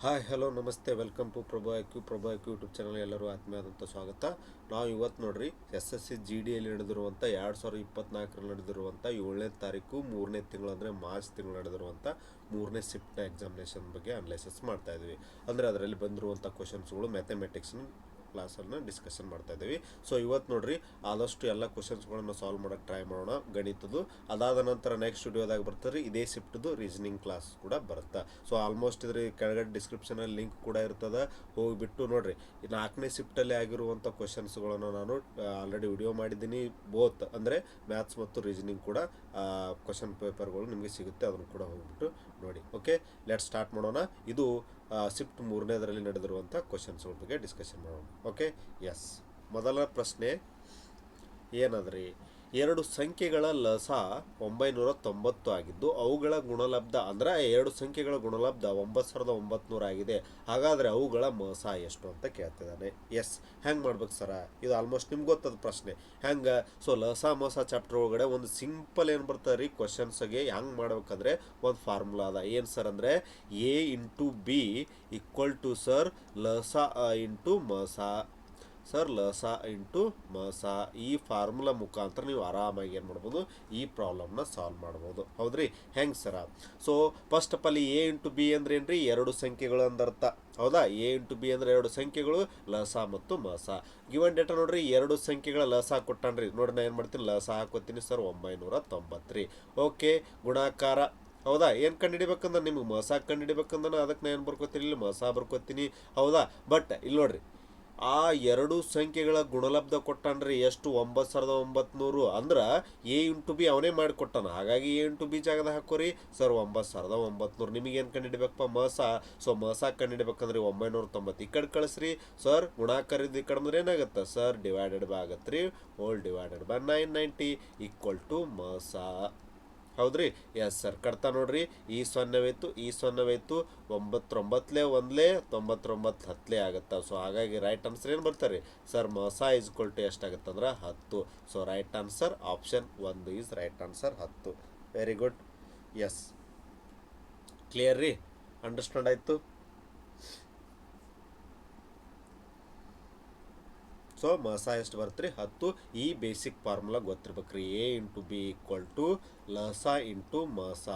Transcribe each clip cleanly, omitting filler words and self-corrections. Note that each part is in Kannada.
ಹಾಯ್ ಹಲೋ ನಮಸ್ತೆ welcome to Prabhu IQ YouTube channel. ಎಲ್ಲರೂ ಆತ್ಮೀಯವಾದಂಥ ಸ್ವಾಗತ. ನಾವು ಇವತ್ತು ನೋಡ್ರಿ SSC GDಯಲ್ಲಿ ನಡೆದಿರುವಂಥ 2024ರಲ್ಲಿ ನಡೆದಿರುವಂಥ 7ನೇ ತಾರೀಕು 3ನೇ ತಿಂಗಳು ಅಂದರೆ ಮಾರ್ಚ್ ತಿಂಗಳು ನಡೆದಿರುವಂಥ 3ನೇ ಶಿಫ್ಟ್ನ ಎಕ್ಸಾಮಿನೇಷನ್ ಬಗ್ಗೆ ಅನಲೈಸಿಸ್ ಮಾಡ್ತಾ ಇದ್ವಿ. ಅಂದರೆ ಅದರಲ್ಲಿ ಬಂದಿರುವಂಥ ಕ್ವಶನ್ಸ್ಗಳು ಮ್ಯಾಥಮೆಟಿಕ್ಸ್ನ ಕ್ಲಾಸನ್ನು ಡಿಸ್ಕಷನ್ ಮಾಡ್ತಾ ಇದ್ದೀವಿ. ಸೊ ಇವತ್ತು ನೋಡ್ರಿ ಆದಷ್ಟು ಎಲ್ಲ ಕ್ವಶನ್ಸ್ಗಳನ್ನು ಸಾಲ್ವ್ ಮಾಡೋಕ್ಕೆ ಟ್ರೈ ಮಾಡೋಣ ಗಣಿತದ್ದು. ಅದಾದ ನಂತರ ನೆಕ್ಸ್ಟ್ ವಿಡಿಯೋದಾಗ ಬರ್ತಾರೆ ಇದೇ ಶಿಫ್ಟ್ದು ರೀಸನಿಂಗ್ ಕ್ಲಾಸ್ ಕೂಡ ಬರುತ್ತೆ. ಸೊ ಆಲ್ಮೋಸ್ಟ್ ಇದ್ರ ಕೆಳಗಡೆ ಡಿಸ್ಕ್ರಿಪ್ಷನಲ್ಲಿ ಲಿಂಕ್ ಕೂಡ ಇರ್ತದೆ, ಹೋಗಿಬಿಟ್ಟು ನೋಡ್ರಿ. 4ನೇ ಶಿಫ್ಟಲ್ಲಿ ಆಗಿರುವಂಥ ಕ್ವಶನ್ಸ್ಗಳನ್ನು ನಾನು ಆಲ್ರೆಡಿ ವಿಡಿಯೋ ಮಾಡಿದ್ದೀನಿ. ಬೋತ್ ಅಂದರೆ ಮ್ಯಾಥ್ಸ್ ಮತ್ತು ರೀಸನಿಂಗ್ ಕೂಡ ಕ್ವಶನ್ ಪೇಪರ್ಗಳು ನಿಮಗೆ ಸಿಗುತ್ತೆ, ಅದನ್ನು ಕೂಡ ಹೋಗ್ಬಿಟ್ಟು ನೋಡಿ. ಓಕೆ, ಲೆಟ್ ಸ್ಟಾರ್ಟ್ ಮಾಡೋಣ. ಇದು ಶಿಫ್ಟ್ 3ನೇದರಲ್ಲಿ ನಡೆದಿರುವಂಥ ಕ್ವಶನ್ಸ್ಗಳ ಬಗ್ಗೆ ಡಿಸ್ಕಷನ್ ಮಾಡೋಣ. Okay, yes. ಮೊದಲ ಪ್ರಶ್ನೆ ಏನದ್ರಿ? ಎರಡು ಸಂಖ್ಯೆಗಳ ಲಸ 990 ಆಗಿದ್ದು ಅವುಗಳ ಗುಣಲಬ್ಧ ಅಂದ್ರೆ ಎರಡು ಸಂಖ್ಯೆಗಳ ಗುಣಲಬ್ಧ 9900 ಆಗಿದೆ. ಹಾಗಾದರೆ ಅವುಗಳ ಮಸ ಎಷ್ಟು ಅಂತ ಕೇಳ್ತಿದ್ದಾನೆ. ಎಸ್, ಹೆಂಗೆ ಮಾಡ್ಬೇಕು ಸರ? ಇದು ಆಲ್ಮೋಸ್ಟ್ ನಿಮ್ಗೆ ಗೊತ್ತದ ಪ್ರಶ್ನೆ ಹೆಂಗೆ. ಸೊ ಲಸ ಮಸ ಚಾಪ್ಟರ್ ಒಳಗಡೆ ಒಂದು ಸಿಂಪಲ್ ಏನು ಬರ್ತಾರೆ ರೀ ಕ್ವಶನ್ಸ್ಗೆ ಹೆಂಗೆ ಮಾಡ್ಬೇಕಂದ್ರೆ ಒಂದು ಫಾರ್ಮುಲಾ ಅದ. ಏನು ಸರ್ ಅಂದರೆ A × B = ಸರ್ ಲಸ ಇಂಟು ಮಸ. ಸರ್ ಲಸ ಇಂಟು ಮಸ. ಈ ಫಾರ್ಮುಲಾ ಮುಖಾಂತರ ನೀವು ಆರಾಮಾಗಿ ಏನು ಮಾಡ್ಬೋದು, ಈ ಪ್ರಾಬ್ಲಮ್ನ ಸಾಲ್ವ್ ಮಾಡ್ಬೋದು. ಹೌದ್ರಿ? ಹೆಂಗೆ ಸರ? So first of all A × B ಅಂದ್ರೆ ಏನು ರೀ? ಎರಡು ಸಂಖ್ಯೆಗಳು ಅಂದರ್ಥ. ಹೌದಾ? A × B ಅಂದರೆ ಎರಡು ಸಂಖ್ಯೆಗಳು, ಲಸ ಮತ್ತು ಮಸ. ಗಿವನ್ ಡೇಟಾ ನೋಡ್ರಿ, ಎರಡು ಸಂಖ್ಯೆಗಳ ಲಸ ಕೊಟ್ಟಾನ್ರಿ. ನೋಡಿ ನಾನು ಏನು ಮಾಡ್ತೀನಿ, ಲಸ ಹಾಕೋತೀನಿ ಸರ್ 990 ರೀ. ಓಕೆ, ಗುಣಾಕಾರ. ಹೌದಾ? ಏನು ಕಂಡುಹಿಡಿಬೇಕಂದ್ರೆ ನಿಮ್ಗೆ ಮಸ ಕಂಡುಹಿಡಿಬೇಕಂದ್ರೆ ಅದಕ್ಕೆ ನಾನು ಏನು ಬರ್ಕೋತೀನಿ, ಇಲ್ಲಿ ಮಸ ಬರ್ಕೋತೀನಿ. ಹೌದಾ? ಬಟ್ ಇಲ್ಲಿ ನೋಡ್ರಿ, ಆ ಎರಡು ಸಂಖ್ಯೆಗಳ ಗುಣಲಬ್ಧ ಕೊಟ್ಟಾನ್ರಿ ಎಷ್ಟು? 9900. ಅಂದ್ರೆ A × B ಅವನೇ ಮಾಡಿಕೊಟ್ಟಾನ. ಹಾಗಾಗಿ A × B ಜಾಗದ ಹಾಕೋರಿ ಸರ್ 9900. ನಿಮಗೇನು ಕಂಡುಹಿಡಿಬೇಕಪ್ಪ? ಮಸ. ಸೊ ಮಸ ಕಂಡುಹಿಡಿಬೇಕಂದ್ರೆ 990 ಈ ಕಡೆ ಕಳಿಸ್ರಿ ಸರ್. ಗುಣಾಕರಿದ್ದು ಈ ಕಡೆ ಅಂದ್ರೆ ಏನಾಗುತ್ತೆ ಸರ್? ಡಿವೈಡೆಡ್ ಬೈ ಆಗತ್ತೆ ರೀ. ಹೋಲ್ ಡಿವೈಡೆಡ್ ಬೈ 990 = ಮಸ. ಹೌದ್ರಿ? Yes sir. ಕಡ್ತಾ ನೋಡ್ರಿ, ಈ 0 ಹೋಯ್ತು, ಈ 0 ಹೋಯ್ತು. 99 1 99 10 ಆಗುತ್ತೆ. ಸೊ ಹಾಗಾಗಿ ರೈಟ್ ಆನ್ಸರ್ ಏನು ಬರ್ತಾರೆ ಸರ್? ಮಸ = ಎಷ್ಟಾಗುತ್ತೆ ಅಂದ್ರೆ 10. So right answer option 1 is right answer 10. Very good. Yes, clear ರೀ? ಅಂಡರ್ಸ್ಟ್ಯಾಂಡ್ ಆಯಿತು? ಸೊ ಮಸ ಎಷ್ಟು ಬರುತ್ತೆ ರೀ? 10. ಈ ಬೇಸಿಕ್ ಫಾರ್ಮುಲಾ ಗೊತ್ತಿರ್ಬೇಕ್ರಿ. A × B = ಲಸ ಇಂಟು ಮಸ.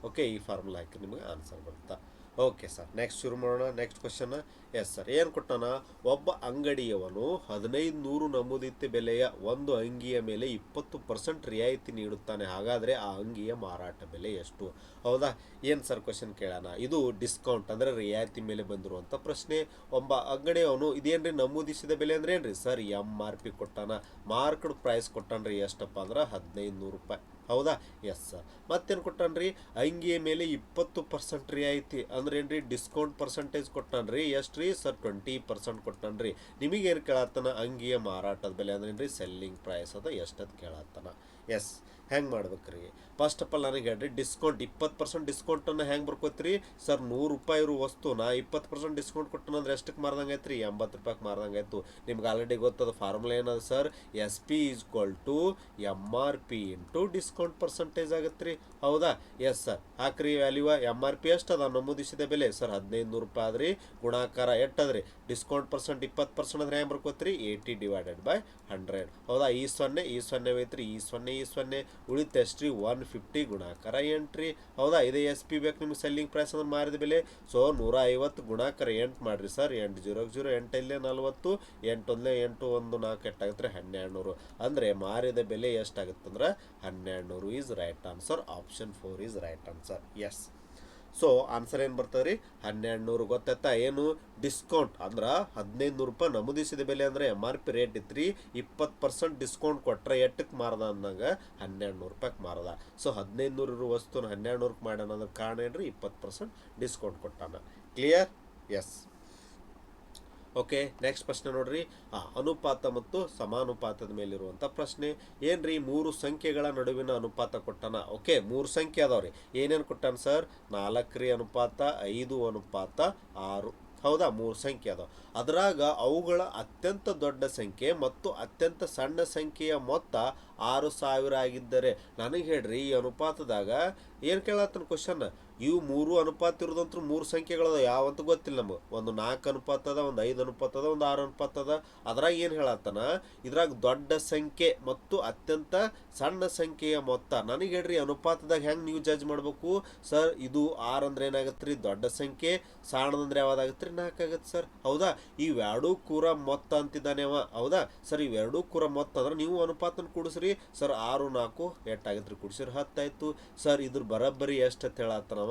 ಓಕೆ, ಈ ಫಾರ್ಮುಲಾ ಹಾಕಿ ನಿಮಗೆ ಆನ್ಸರ್ ಬರುತ್ತೆ. ಓಕೆ ಸರ್, ನೆಕ್ಸ್ಟ್ ಶುರು ಮಾಡೋಣ. Next question. Yes sir. ಏನು ಕೊಟ್ಟಾನ? ಒಬ್ಬ ಅಂಗಡಿಯವನು 1500 ನಮೂದಿತ ಬೆಲೆಯ ಒಂದು ಅಂಗಿಯ ಮೇಲೆ 20% ರಿಯಾಯಿತಿ ನೀಡುತ್ತಾನೆ. ಹಾಗಾದರೆ ಆ ಅಂಗಿಯ ಮಾರಾಟ ಬೆಲೆ ಎಷ್ಟು? ಹೌದಾ? ಏನು ಸರ್ ಕ್ವಶನ್ ಕೇಳೋಣ. ಇದು ಡಿಸ್ಕೌಂಟ್ ಅಂದರೆ ರಿಯಾಯಿತಿ ಮೇಲೆ ಬಂದಿರುವಂಥ ಪ್ರಶ್ನೆ. ಒಬ್ಬ ಅಂಗಡಿಯವನು ಇದೇನ್ರಿ ನಮೂದಿಸಿದ ಬೆಲೆ ಅಂದ್ರೆ ಏನ್ರಿ ಸರ್? MRP ಕೊಟ್ಟಾನ. ಮಾರ್ಕ್ಡ್ ಪ್ರೈಸ್ ಕೊಟ್ಟಾನ್ರಿ. ಎಷ್ಟಪ್ಪ ಅಂದ್ರೆ 1500 ರೂಪಾಯಿ. ಹೌದಾ? Yes sir. ಮತ್ತೇನು ಕೊಟ್ಟಾನ್ರಿ? ಅಂಗಿಯ ಮೇಲೆ 20% ರಿಯಾಯಿತಿ ಅಂದ್ರೆ ಏನ್ರಿ? ಡಿಸ್ಕೌಂಟ್ ಪರ್ಸೆಂಟೇಜ್ ಕೊಟ್ಟಾನ್ರಿ. ಎಷ್ಟು ರೀ ಸರ್? 20% ಕೊಟ್ಟಾನ್ರಿ. ನಿಮಗೇನು ಕೇಳತ್ತಾನ? ಅಂಗಿಯ ಮಾರಾಟದ ಬೆಲೆ ಅಂದ್ರೆ ಏನ್ರಿ? ಸೆಲ್ಲಿಂಗ್ ಪ್ರೈಸ್ ಅದ ಎಷ್ಟದು ಕೇಳತ್ತಾನ. ಎಸ್, ಹೆಂಗೆ ಮಾಡ್ಬೇಕ್ರಿ? ಫಸ್ಟ್ ಆಫ್ ಆಲ್ ನನಗೆ ಹೇಳ್ರಿ, ಡಿಸ್ಕೌಂಟ್ 20% ಡಿಸ್ಕೌಂಟನ್ನು ಹೆಂಗೆ ಬರ್ಕೋತೀರಿ ಸರ್? 100 ರೂಪಾಯಿ ಇರೋ ವಸ್ತುನ 20% ಡಿಸ್ಕೌಂಟ್ ಕೊಟ್ಟನಂದ್ರೆ ಎಷ್ಟಕ್ಕೆ ಮಾರ್ದಂಗೆ ಆಯ್ತು ರೀ? 80 ರೂಪಾಯಿಗೆ ಮಾರ್ದಂಗೆ ಆಯಿತು. ನಿಮ್ಗೆ ಆಲ್ರೆಡಿ ಗೊತ್ತದ ಫಾರ್ಮುಲಾ ಏನದ sir? SP = MRP into discount percentage ಆಗುತ್ತೆ ರೀ. ಹೌದಾ? Yes sir. ಹಾಕ್ರಿ ವ್ಯಾಲ್ಯೂ. MRP ಎಷ್ಟದ ನಮೂದಿಸಿದ ಬೆಲೆ ಸರ್? 1500 ರೂಪಾಯಿ ಆದ್ರಿ. ಗುಣಾಕಾರ ಎಟ್ಟದ್ರಿ? ಡಿಸ್ಕೌಂಟ್ ಪರ್ಸೆಂಟ್ 20% ಅಂದ್ರೆ ಹೆಂಗೆ ಬರ್ಕೋತೀರಿ? 80 ಡಿವೈಡೆಡ್ ಬೈ 100. ಹೌದಾ? ಈ 0 ಈ 0 ಹೋಯ್ತು ರೀ. ಈ 0 ಈ 0 ಉಳಿತು ಎಷ್ಟು ರೀ? 150 ಗುಣಾಕಾರ 8 ರೀ. ಹೌದಾ? ಇದೇ SP ಬೇಕು ನಿಮ್ಗೆ ಸೆಲ್ಲಿಂಗ್ ಪ್ರೈಸ್ ಅಂದ್ರೆ ಮಾರಿದ ಬೆಲೆ. ಸೊ 150 ಗುಣಾಕಾರ 8 ಮಾಡ್ರಿ ಸರ್. 8 0 0 8 ಇಲ್ಲೇ 40. 8 1 8 1 4 8 ಆಗುತ್ತೆ 1200. ಅಂದರೆ ಮಾರಿದ ಬೆಲೆ ಎಷ್ಟಾಗುತ್ತೆ ಅಂದ್ರೆ 1200 is right answer. Option 4 is right answer. Yes. So answer ಏನು ಬರ್ತದೆ ರೀ? 1200. ಗೊತ್ತಾಯ್ತಾ? ಏನು ಡಿಸ್ಕೌಂಟ್ ಅಂದ್ರೆ 1500 ರೂಪಾಯಿ ನಮೂದಿಸಿದ ಬೆಲೆ ಅಂದರೆ MRP ರೇಟ್ ಇತ್ತು ರೀ. 20% ಡಿಸ್ಕೌಂಟ್ ಕೊಟ್ಟರೆ ಎಟ್ಟಕ್ಕೆ ಮಾರದ ಅಂದಂಗೆ 1200 ರೂಪಾಯಿಗೆ ಮಾರದ. ಸೊ 1500 ಇರೋ ವಸ್ತುನ 1200ಕ್ಕೆ ಮಾಡ್ಯಾನ ಅನ್ನೋದು ಕಾರಣ ಏನ್ರಿ? 20% ಡಿಸ್ಕೌಂಟ್ ಕೊಟ್ಟಾನ. ಕ್ಲಿಯರ್? ಎಸ್. ಓಕೆ, ನೆಕ್ಸ್ಟ್ ಪ್ರಶ್ನೆ ನೋಡ್ರಿ. ಅನುಪಾತ ಮತ್ತು ಸಮಾನುಪಾತದ ಮೇಲಿರುವಂಥ ಪ್ರಶ್ನೆ. ಏನ್ರಿ? 3 ಸಂಖ್ಯೆಗಳ ನಡುವಿನ ಅನುಪಾತ ಕೊಟ್ಟಾನ. ಓಕೆ, 3 ಸಂಖ್ಯೆ ಅದಾವ್ರಿ. ಏನೇನು ಕೊಟ್ಟಾನ ಸರ್? 4 ರೀ ಅನುಪಾತ, 5 ಅನುಪಾತ 6. ಹೌದಾ? 3 ಸಂಖ್ಯೆ ಅದಾವ. ಅದರಾಗ ಅವುಗಳ ಅತ್ಯಂತ ದೊಡ್ಡ ಸಂಖ್ಯೆ ಮತ್ತು ಅತ್ಯಂತ ಸಣ್ಣ ಸಂಖ್ಯೆಯ ಮೊತ್ತ 6000 ಆಗಿದ್ದರೆ ನನಗೆ ಹೇಳ್ರಿ ಈ ಅನುಪಾತದಾಗ ಏನು ಕೇಳತ್ತನ ಕ್ವಶನ್? ಇವು 3 ಅನುಪಾತ ಇರೋದಂತೂ 3 ಸಂಖ್ಯೆಗಳದ ಯಾವಂತ ಗೊತ್ತಿಲ್ಲ ನಮಗೆ. ಒಂದು 4 ಅನುಪಾತ ಅದ, ಒಂದು 5 ಅನುಪಾತ ಅದ, ಒಂದು 6 ಅನುಪಾತ ಅದ. ಅದ್ರಾಗ ಏನು ಹೇಳತ್ತಾನ, ಇದ್ರಾಗ ದೊಡ್ಡ ಸಂಖ್ಯೆ ಮತ್ತು ಅತ್ಯಂತ ಸಣ್ಣ ಸಂಖ್ಯೆಯ ಮೊತ್ತ. ನನಗೆ ಹೇಳ್ರಿ ಅನುಪಾತದಾಗ ಹೆಂಗೆ ನೀವು ಜಡ್ಜ್ ಮಾಡ್ಬೇಕು ಸರ್? ಇದು 6 ಅಂದ್ರೆ ಏನಾಗತ್ತೆ ರೀ? ದೊಡ್ಡ ಸಂಖ್ಯೆ. ಸಣ್ಣದಂದ್ರೆ ಯಾವ್ದಾಗತ್ತೆ ರೀ? 4 ಆಗತ್ತೆ ಸರ್. ಹೌದಾ? ಇವೆರಡೂ ಕೂರ ಮೊತ್ತ ಅಂತಿದ್ದಾನೆ ಅವ. ಹೌದಾ ಸರ್? ಇವೆರಡೂ ಕೂರ ಮೊತ್ತ ಅಂದ್ರೆ ನೀವು ಅನುಪಾತನ ಕೂಡಿಸ್ರಿ ಸರ್. 6 4 8 ಕೂಡಿಸಿರಿ 10 ಆಯ್ತು ಸರ್. ಇದ್ರ ಬರಬ್ಬರಿ ಎಷ್ಟು ಅಂತ ಹೇಳತ್ತಾನವ?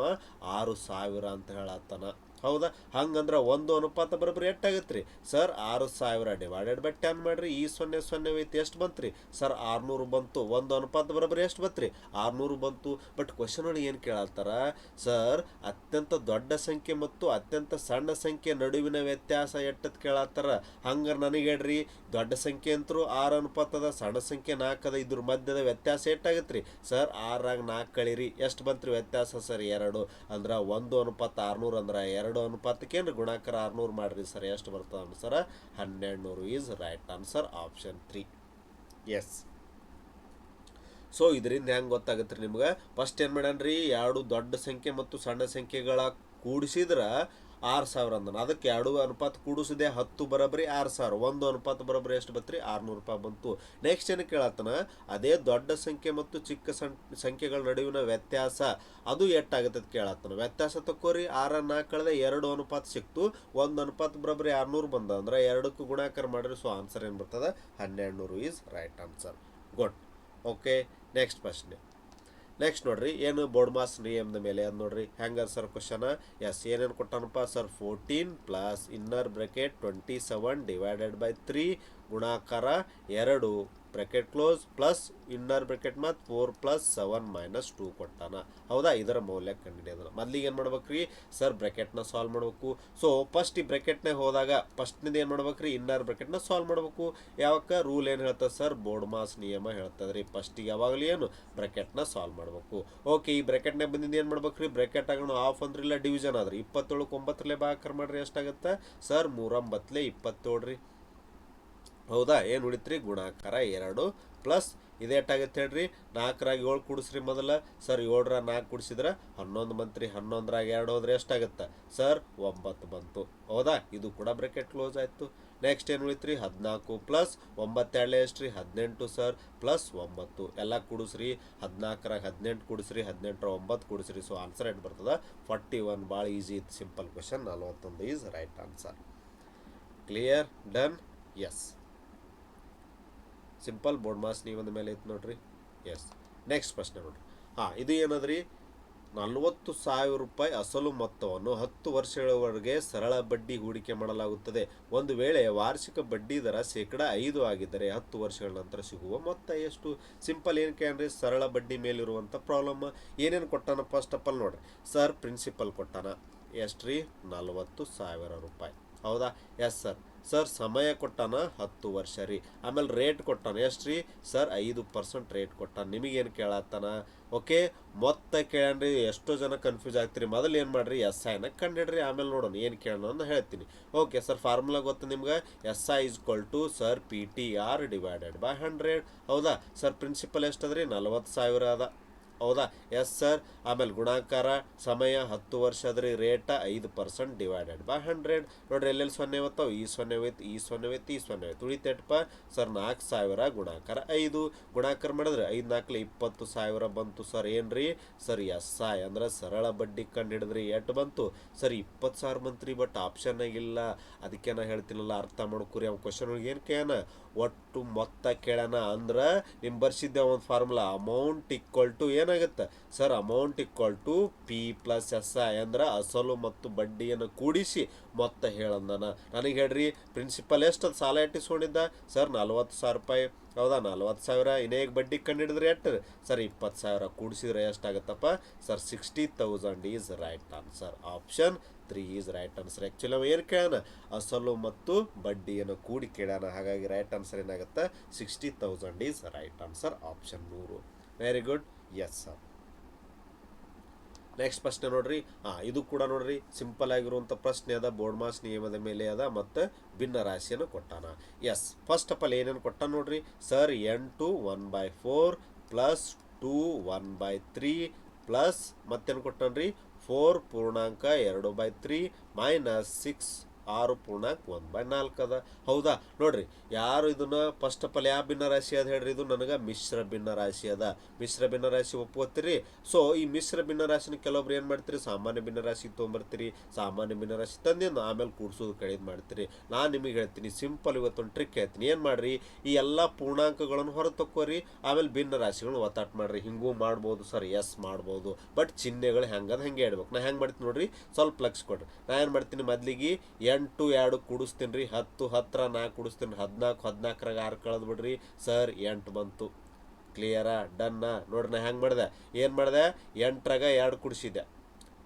6000 ಅಂತ ಹೇಳತ್ತಾನ. ಹೌದಾ? ಹಂಗಂದ್ರೆ ಒಂದು ಅನುಪಾತ ಬರೋಬ್ಬರಿ ಎಷ್ಟಾಗತ್ತೆ ರೀ ಸರ್? 6000 ಡಿವೈಡೆಡ್ ಬೈ 10 ಮಾಡ್ರಿ. ಈ 0 0 ಐತಿ, ಎಷ್ಟು ಬಂತ್ರಿ ಸರ್? 600 ಬಂತು. ಒಂದು ಅನುಪಾತ ಬರೋಬ್ಬರಿ ಎಷ್ಟು ಬಂತ್ರಿ? 600 ಬಂತು. ಬಟ್ ಕ್ವಶನ್ ಒಳಗೆ ಏನು ಕೇಳತ್ತಾರ ಸರ್? ಅತ್ಯಂತ ದೊಡ್ಡ ಸಂಖ್ಯೆ ಮತ್ತು ಅತ್ಯಂತ ಸಣ್ಣ ಸಂಖ್ಯೆ ನಡುವಿನ ವ್ಯತ್ಯಾಸ ಎಷ್ಟತ್ ಕೇಳತ್ತಾರ. ಹಂಗಾರೆ ನನಗೆ ಹೇಳ್ರಿ, ದೊಡ್ಡ ಸಂಖ್ಯೆ ಅಂತರೂ 6 ಅನುಪಾತದ, ಸಣ್ಣ ಸಂಖ್ಯೆ 4 ಅದ. ಇದ್ರ ಮಧ್ಯದ ವ್ಯತ್ಯಾಸ ಎಷ್ಟಾಗತ್ತೆ ರೀ ಸರ್? 6 4 ಕಳೀರಿ, ಎಷ್ಟು ಬಂತ್ರಿ ವ್ಯತ್ಯಾಸ ಸರ್? 2. ಅಂದ್ರೆ 1 ಅನುಪಾತ 600 ಅಂದ್ರೆ 2 ಅನುಪಾತಕ್ಕೆ ಗುಣಾಕಾರ 600 ಮಾಡ್ರಿ ಸರ್. ಎಷ್ಟು ಬರ್ತದೆ answer? 1200 is right answer, option 3. Yes. So ಇದರಿಂದ ಹೆಂಗೆ ಗೊತ್ತಾಗತ್ತೆ ರೀ ನಿಮ್ಗೆ? ಫಸ್ಟ್ ಏನು ಮಾಡ್ಯಾನ್ರಿ, 2 ದೊಡ್ಡ ಸಂಖ್ಯೆ ಮತ್ತು ಸಣ್ಣ ಸಂಖ್ಯೆಗಳ ಕೂಡಿಸಿದ್ರೆ 6000 ಅಂದನ. ಅದಕ್ಕೆ 2 ಅನುಪಾತ ಕೂಡಿಸಿದೆ 10 ಬರೋಬ್ಬರಿ 6000. ಒಂದು ಅನುಪಾತ ಬರೋಬ್ಬರಿ ಎಷ್ಟು ಬತ್ರಿ? 600 ರೂಪಾಯಿ ಬಂತು. ನೆಕ್ಸ್ಟ್ ಏನು ಕೇಳತ್ತನ, ಅದೇ ದೊಡ್ಡ ಸಂಖ್ಯೆ ಮತ್ತು ಚಿಕ್ಕ ಸಂಖ್ಯೆಗಳ ನಡುವಿನ ವ್ಯತ್ಯಾಸ ಅದು ಎಷ್ಟಾಗುತ್ತೆ ಅಂತ ಕೇಳತ್ತನ. ವ್ಯತ್ಯಾಸ ತಕೋರಿ, 6 4 ಕಳೆದ 2 ಅನುಪಾತ ಸಿಕ್ತು. ಒಂದು ಅನುಪಾತ ಬರೋಬ್ಬರಿ 600 ಬಂದ ಅಂದ್ರೆ 2ಕ್ಕೂ ಗುಣಾಕಾರ ಮಾಡಿರಿ. ಸೊ ಆನ್ಸರ್ ಏನು ಬರ್ತದೆ? 1200 is right answer. Good. Okay, next ಪ್ರಶ್ನೆ. ನೆಕ್ಸ್ಟ್ ನೋಡ್ರಿ, ಏನು ಬೋರ್ಡ್ ಮಾಸ್ ನಿಯಮದ ಮೇಲೆ ಅದು ನೋಡ್ರಿ. ಹೆಂಗ ಸರ್ ಕ್ವಶನ್? ಎಸ್, ಏನೇನು ಕೊಟ್ಟಾನಪ್ಪ sir? 14 plus inner bracket 27 divided by 3 ಗುಣಾಕಾರ 2 bracket close plus inner bracket ಮತ್ತು 4 ಪ್ಲಸ್ 7 ಮೈನಸ್ 2 ಕೊಟ್ಟಾನ. ಹೌದಾ? ಇದರ ಮೌಲ್ಯ ಕಂಡುಹಿಡಿಯೋದು. ಮೊದಲಿಗೆ ಏನು ಮಾಡ್ಬೇಕ್ರಿ ಸರ್? ಬ್ರಾಕೆಟ್ನ ಸಾಲ್ವ್ ಮಾಡ್ಬೇಕು. ಸೊ ಫಸ್ಟ್ ಈ ಬ್ರಾಕೆಟ್ನಾಗ ಹೋದಾಗ ಫಸ್ಟ್ನಿಂದ ಏನು ಮಾಡ್ಬೇಕ್ರಿ? ಇನ್ನರ್ ಬ್ರಾಕೆಟ್ನ ಸಾಲ್ವ್ ಮಾಡ್ಬೇಕು. ಯಾವಕ್ಕ? ರೂಲ್ ಏನು ಹೇಳ್ತದೆ ಸರ್? ಬೋರ್ಡ್ ಮಾಸ್ ನಿಯಮ ಹೇಳ್ತದ್ರಿ. ಫಸ್ಟಿಗೆ ಯಾವಾಗಲೂ ಏನು ಬ್ರಾಕೆಟ್ನ ಸಾಲ್ವ್ ಮಾಡ್ಬೇಕು. ಓಕೆ, ಈ ಬ್ರಾಕೆಟ್ನಾಗ ಬಂದಿದ್ದು ಏನು ಮಾಡ್ಬೇಕ್ರಿ? ಬ್ರಾಕೆಟ್ ಆಗೋಣ ಆಫ್ ಅಂದ್ರೆ ಇಲ್ಲ ಡಿವಿಷನ್ ಆದ್ರಿ. 27 9 ಭಾಗಾಕಾರ ಮಾಡ್ರಿ, ಎಷ್ಟಾಗತ್ತೆ ಸರ್? 3 27 ರೀ. ಹೌದಾ? ಏನು ಉಳಿತ್ರಿ? ಗುಣಾಕಾರ 2 ಪ್ಲಸ್ ಇದು ಎಷ್ಟಾಗತ್ತೆ ಹೇಳ್ರಿ? 4ರಾಗ 7 ಕೂಡಿಸ್ರಿ ಮೊದಲ ಸರ್. 7ರ 4 ಕೂಡಿಸಿದ್ರೆ 11 ಬಂತ್ರಿ. 11ರಾಗ 2 ಹೋದ್ರೆ ಎಷ್ಟಾಗತ್ತೆ ಸರ್? 9 ಬಂತು. ಹೌದಾ? ಇದು ಕೂಡ ಬ್ರಾಕೆಟ್ ಕ್ಲೋಸ್ ಆಯಿತು. ನೆಕ್ಸ್ಟ್ ಏನು ಉಳಿತ್ರಿ? 14 ಪ್ಲಸ್ 9 2 ಎಷ್ಟು ರೀ? 18 ಸರ್ ಪ್ಲಸ್ 9 ಎಲ್ಲ ಕೂಡಿಸ್ರಿ. 14ರಾಗ 18 ಕೂಡಿಸ್ರಿ, 18ರ 9 ಕೂಡಿಸ್ರಿ. ಸೊ ಆನ್ಸರ್ ಏನು ಬರ್ತದೆ? 41. ಭಾಳ ಈಸಿ ಇತ್ತು, simple question. 41 is right answer. Clear? Done? Yes. Simple BODMAS ನಿಯಮದ ಮೇಲೆ ಐತೆ ನೋಡ್ರಿ. ಎಸ್. ನೆಕ್ಸ್ಟ್ ಪ್ರಶ್ನೆ ನೋಡ್ರಿ. ಇದು ಏನದ್ರಿ? 40,000 ರೂಪಾಯಿ ಅಸಲು ಮೊತ್ತವನ್ನು 10 ವರ್ಷಗಳವರೆಗೆ ಸರಳ ಬಡ್ಡಿ ಹೂಡಿಕೆ ಮಾಡಲಾಗುತ್ತದೆ. ಒಂದು ವೇಳೆ ವಾರ್ಷಿಕ ಬಡ್ಡಿ ದರ ಶೇಕಡ 5 ಆಗಿದ್ದರೆ 10 ವರ್ಷಗಳ ನಂತರ ಸಿಗುವ ಮೊತ್ತ ಎಷ್ಟು? ಸಿಂಪಲ್ ಏನು ಕೇಳ್ರಿ, ಸರಳ ಬಡ್ಡಿ ಮೇಲಿರುವಂಥ ಪ್ರಾಬ್ಲಮ್. ಏನೇನು ಕೊಟ್ಟಾನ? ಫಸ್ಟ್ ಆಫ್ ಆಲ್ ನೋಡ್ರಿ ಸರ್, ಪ್ರಿನ್ಸಿಪಲ್ ಕೊಟ್ಟಾನ. ಎಷ್ಟು ರೀ? 40,000 ರೂಪಾಯಿ. ಹೌದಾ? Yes sir. ಸರ್ ಸಮಯ ಕೊಟ್ಟಾನ 10 ವರ್ಷ ರೀ. ಆಮೇಲೆ ರೇಟ್ ಕೊಟ್ಟಾನ ಎಷ್ಟು ರೀ ಸರ್? 5% ರೇಟ್ ಕೊಟ್ಟಾನ. ನಿಮಗೇನು ಕೇಳತ್ತಾನ? ಓಕೆ, ಮೊತ್ತ ಕೇಳ್ರಿ. ಎಷ್ಟೋ ಜನ ಕನ್ಫ್ಯೂಸ್ ಆಗ್ತೀರಿ. ಮೊದಲು ಏನು ಮಾಡ್ರಿ? SIನ ಕಂಡಿಡ್ರಿ, ಆಮೇಲೆ ನೋಡೋಣ ಏನು ಕೇಳೋಣ ಅಂತ ಹೇಳ್ತೀನಿ. ಓಕೆ ಸರ್, ಫಾರ್ಮುಲಾ ಗೊತ್ತು ನಿಮ್ಗೆ? SI = sir PTR divided by 100. ಹೌದಾ ಸರ್? ಪ್ರಿನ್ಸಿಪಲ್ ಎಷ್ಟದ್ರಿ? 40,000 ಅದ. ಹೌದಾ? Yes sir. ಆಮೇಲೆ ಗುಣಾಕಾರ ಸಮಯ 10 ವರ್ಷ ಅದ್ರಿ. Rate 5% divided by 100. ನೋಡ್ರಿ, ಎಲ್ಲೆಲ್ಲಿ 0 ಹೋಗ್ತಾವೆ? ಈ 0 ಹೋಯ್ತು, ಈ 0 ಹೋಯ್ತು, ಈ 0 ಹೋಯ್ತು. ಉಳಿತೇಟಪ್ಪ ಸರ್? 4,000 ಗುಣಾಕಾರ 5. ಗುಣಾಕಾರ ಮಾಡಿದ್ರೆ 5 4 20,000 ಬಂತು ಸರ್. ಏನ್ರಿ ಸರ್? SI ಅಂದ್ರೆ ಸರಳ ಬಡ್ಡಿ ಕಂಡು ಹಿಡಿದ್ರಿ. ಎಷ್ಟು ಬಂತು ಸರ್? 20,000 ಬಂತ್ರಿ. ಬಟ್ ಆಪ್ಷನ್ ಆಗಿಲ್ಲ. ಅದಕ್ಕೆ ನಾ ಹೇಳ್ತೀನಲ್ಲ, ಅರ್ಥ ಮಾಡ್ಕೊರಿ. ಅವ್ನು ಕ್ವಶನ್ ಒಳಗೆ ಏನು ಕೇಳೋಣ? ಒಟ್ಟು ಮೊತ್ತ ಕೇಳೋಣ. ಅಂದ್ರೆ ನಿಮ್ಮ ಬರ್ಸಿದ್ದೆ ಒಂದು ಫಾರ್ಮುಲಾ, ಅಮೌಂಟ್ ಏನಾಗುತ್ತೆ sir? Amount P plus SI ಅಂದ್ರೆ ಅಸಲು ಮತ್ತು ಬಡ್ಡಿಯನ್ನು ಕೂಡಿಸಿ ಮೊತ್ತ ಹೇಳಂದನ. ನನಗೆ ಹೇಳ್ರಿ, ಪ್ರಿನ್ಸಿಪಲ್ ಎಷ್ಟು ಸಾಲ ಇಟ್ಟಿಸ್ಕೊಂಡಿದ್ದ ಸರ್? 40,000 ರೂಪಾಯಿ. ಹೌದಾ? 40,000 ಇನ್ನೇಗ ಬಡ್ಡಿ ಕಂಡಿಡಿದ್ರೆ ಎಷ್ಟು ಸರ್? 20,000 ಕೂಡಿಸಿದ್ರೆ ಎಷ್ಟಾಗತ್ತಪ್ಪ sir? 60,000 is right answer. Option 3 is right answer. Actually ನಾವು ಏನು ಕೇಳೋಣ? ಅಸಲು ಮತ್ತು ಬಡ್ಡಿಯನ್ನು ಕೂಡಿ ಕೇಳೋಣ. ಹಾಗಾಗಿ ರೈಟ್ ಆನ್ಸರ್ ಏನಾಗುತ್ತೆ? 60,000 is right answer. Option 3. Very good. Yes sir. Next ಪ್ರಶ್ನೆ ನೋಡ್ರಿ. ಇದು ಕೂಡ ನೋಡ್ರಿ ಸಿಂಪಲ್ ಆಗಿರುವಂಥ ಪ್ರಶ್ನೆ ಅದ. ಬೋರ್ಡ್ ಮಾಸ್ ನಿಯಮದ ಮೇಲೆ ಅದ ಮತ್ತು ಭಿನ್ನ ರಾಶಿಯನ್ನು ಕೊಟ್ಟಾನ. ಎಸ್. ಫಸ್ಟ್ ಆಫ್ ಆಲ್ ಏನೇನು ಕೊಟ್ಟಾನ ನೋಡ್ರಿ ಸರ್? N2 1/4 ಪ್ಲಸ್ 2 1/3 ಪ್ಲಸ್ ಮತ್ತೇನು ಕೊಟ್ಟಾನ್ರಿ? 4.2/3 ಮೈನಸ್ 6.1/4 ಅದ. ಹೌದಾ ನೋಡ್ರಿ, ಯಾರು ಇದನ್ನ ಫಸ್ಟ್ ಆಫ್ ಆಲ್ ಯಾವ ಭಿನ್ನ ರಾಶಿ ಅದ ಹೇಳ್ರಿ? ಇದು ನನಗೆ ಮಿಶ್ರ ಭಿನ್ನ ರಾಶಿ ಅದ. ಮಿಶ್ರ ಭಿನ್ನ ರಾಶಿ ಒಪ್ಕೋತೀರಿ? ಸೊ ಈ ಮಿಶ್ರ ಭಿನ್ನ ರಾಶಿನ ಕೆಲವೊಬ್ರು ಏನು ಮಾಡ್ತೀರಿ, ಸಾಮಾನ್ಯ ಭಿನ್ನ ರಾಶಿ ತೊಗೊಂಬರ್ತೀರಿ. ಸಾಮಾನ್ಯ ಭಿನ್ನ ರಾಶಿ ತಂದಿಂದ ಆಮೇಲೆ ಕೂಡ್ಸೋದು ಕಡಿಮೆ ಮಾಡ್ತೀರಿ. ನಾನು ನಿಮಗೆ ಹೇಳ್ತೀನಿ, ಸಿಂಪಲ್ ಇವತ್ತೊಂದು ಟ್ರಿಕ್ ಹೇಳ್ತೀನಿ. ಏನು ಮಾಡ್ರಿ, ಈ ಎಲ್ಲ ಪೂರ್ಣಾಂಕಗಳನ್ನು ಹೊರ ತಕ್ಕೋರಿ, ಆಮೇಲೆ ಭಿನ್ನ ರಾಶಿಗಳನ್ನ ಒತ್ತಾಟ ಮಾಡ್ರಿ. ಹಿಂಗೂ ಮಾಡ್ಬೋದು ಸರ್, ಎಸ್ ಮಾಡ್ಬೋದು, ಬಟ್ ಚಿಹ್ನೆಗಳು ಹೆಂಗದ ಹಂಗೆ ಇಡ್ಬೇಕು. ನಾ ಹೆಂಗೆ ಮಾಡ್ತೀನಿ ನೋಡ್ರಿ, ಸ್ವಲ್ಪ ಲಕ್ಷ ಕೊಡ್ರಿ. ನಾ ಏನು ಮಾಡ್ತೀನಿ, ಮೊದಲಿಗೆ 8 2 ಕೂಡಿಸ್ತೀನಿ ರೀ, 10 10 4 ಕೂಡಿಸ್ತೀನಿ, 14 14 6 ಕಳೆದು ಬಿಡ್ರಿ ಸರ್, 8 ಬಂತು. ಕ್ಲಿಯರಾ? ಡನ್ನ? ನೋಡ್ರಿ ನಾ ಹೆಂಗೆ ಮಾಡಿದೆ, ಏನು ಮಾಡಿದೆ, 8 2 ಕೂಡಿಸಿದೆ,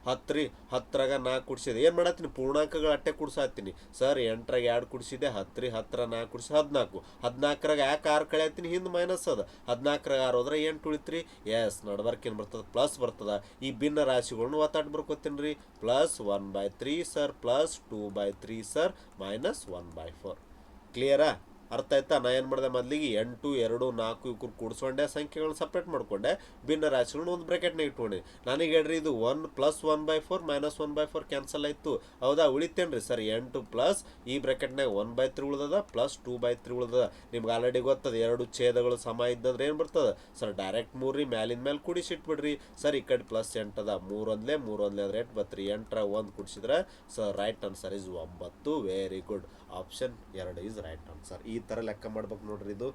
10 ರೀ, 10 4 ಕೂಡಿಸಿದೆ. ಏನು ಮಾಡತ್ತೀನಿ, ಪೂರ್ಣಾಂಕಗಳು ಅಟ್ಟೆ ಕೂಡ್ಸಾತೀನಿ ಸರ್. 8 2 ಕೂಡಿಸಿದೆ, 10 ರೀ, 10 4 ಕೂಡಿಸಿ 14. 14 ಯಾಕೆ 6 ಕಳೆಯತ್ತೀನಿ, ಹಿಂದೆ ಮೈನಸ್ ಅದ. 14 6 ಹೋದ್ರೆ 8 ಉಳಿತ್ರಿ. ಎಸ್, ನಡ್ಬರ್ಕ್ ಏನು ಬರ್ತದೆ, ಪ್ಲಸ್ ಬರ್ತದ. ಈ ಭಿನ್ನ ರಾಶಿಗಳನ್ನ ಒತ್ತಾಟ ಬರ್ಕೋತೀನಿ ರೀ. Plus 1/3 sir, plus 2/3 sir, minus 1/4. ಕ್ಲಿಯರಾ? ಅರ್ಥ ಆಯ್ತಾ? ನಾ ಏನು ಮಾಡಿದೆ, ಮೊದಲಿಗೆ 8 2 4 ಇವ್ರು ಕೂಡಿಸ್ಕೊಂಡೆ, ಸಂಖ್ಯೆಗಳನ್ನ ಸಪ್ರೇಟ್ ಮಾಡ್ಕೊಂಡೆ, ಭಿನ್ನ ರಾಶಿಗಳನ್ನ ಒಂದು ಬ್ರ್ಯಾಕೆಟ್ನಾಗ ಇಟ್ಕೊಂಡೆ. ನನಗೆ ಹೇಳ್ರಿ, ಇದು 1 ಪ್ಲಸ್ 1/4 ಮೈನಸ್ 1/4 ಕ್ಯಾನ್ಸಲ್ ಆಯಿತು. ಹೌದಾ? ಉಳಿತೇನ್ರಿ ಸರ್, 8 ಪ್ಲಸ್ ಈ ಬ್ರ್ಯಾಕೆಟ್ನಾಗ 1/3 ಉಳ್ದದ, ಪ್ಲಸ್ 2/3 ಉಳ್ದದ. ನಿಮ್ಗೆ ಆಲ್ರೆಡಿ ಗೊತ್ತದ, ಎರಡು ಛೇದಗಳು ಸಮ ಇದ್ದಂದ್ರೆ ಏನು ಬರ್ತದೆ ಸರ್, ಡೈರೆಕ್ಟ್ 3 ರೀ, ಮ್ಯಾಲಿನ ಮೇಲೆ ಕೂಡಿಸಿಟ್ಬಿಡ್ರಿ ಸರ್. ಈ ಕಡೆ ಪ್ಲಸ್ 8 ಅದ, 3 ಒಂದ್ಲೆ ಅಂದ್ರೆ 8 ಬತ್ರಿ. 8 1 ಕೂಡಿಸಿದ್ರೆ sir right answer is 9. Very good, option 2 is right answer. ಈ ಥರ ಲೆಕ್ಕ ಮಾಡ್ಬೇಕು ನೋಡ್ರಿ, ಇದು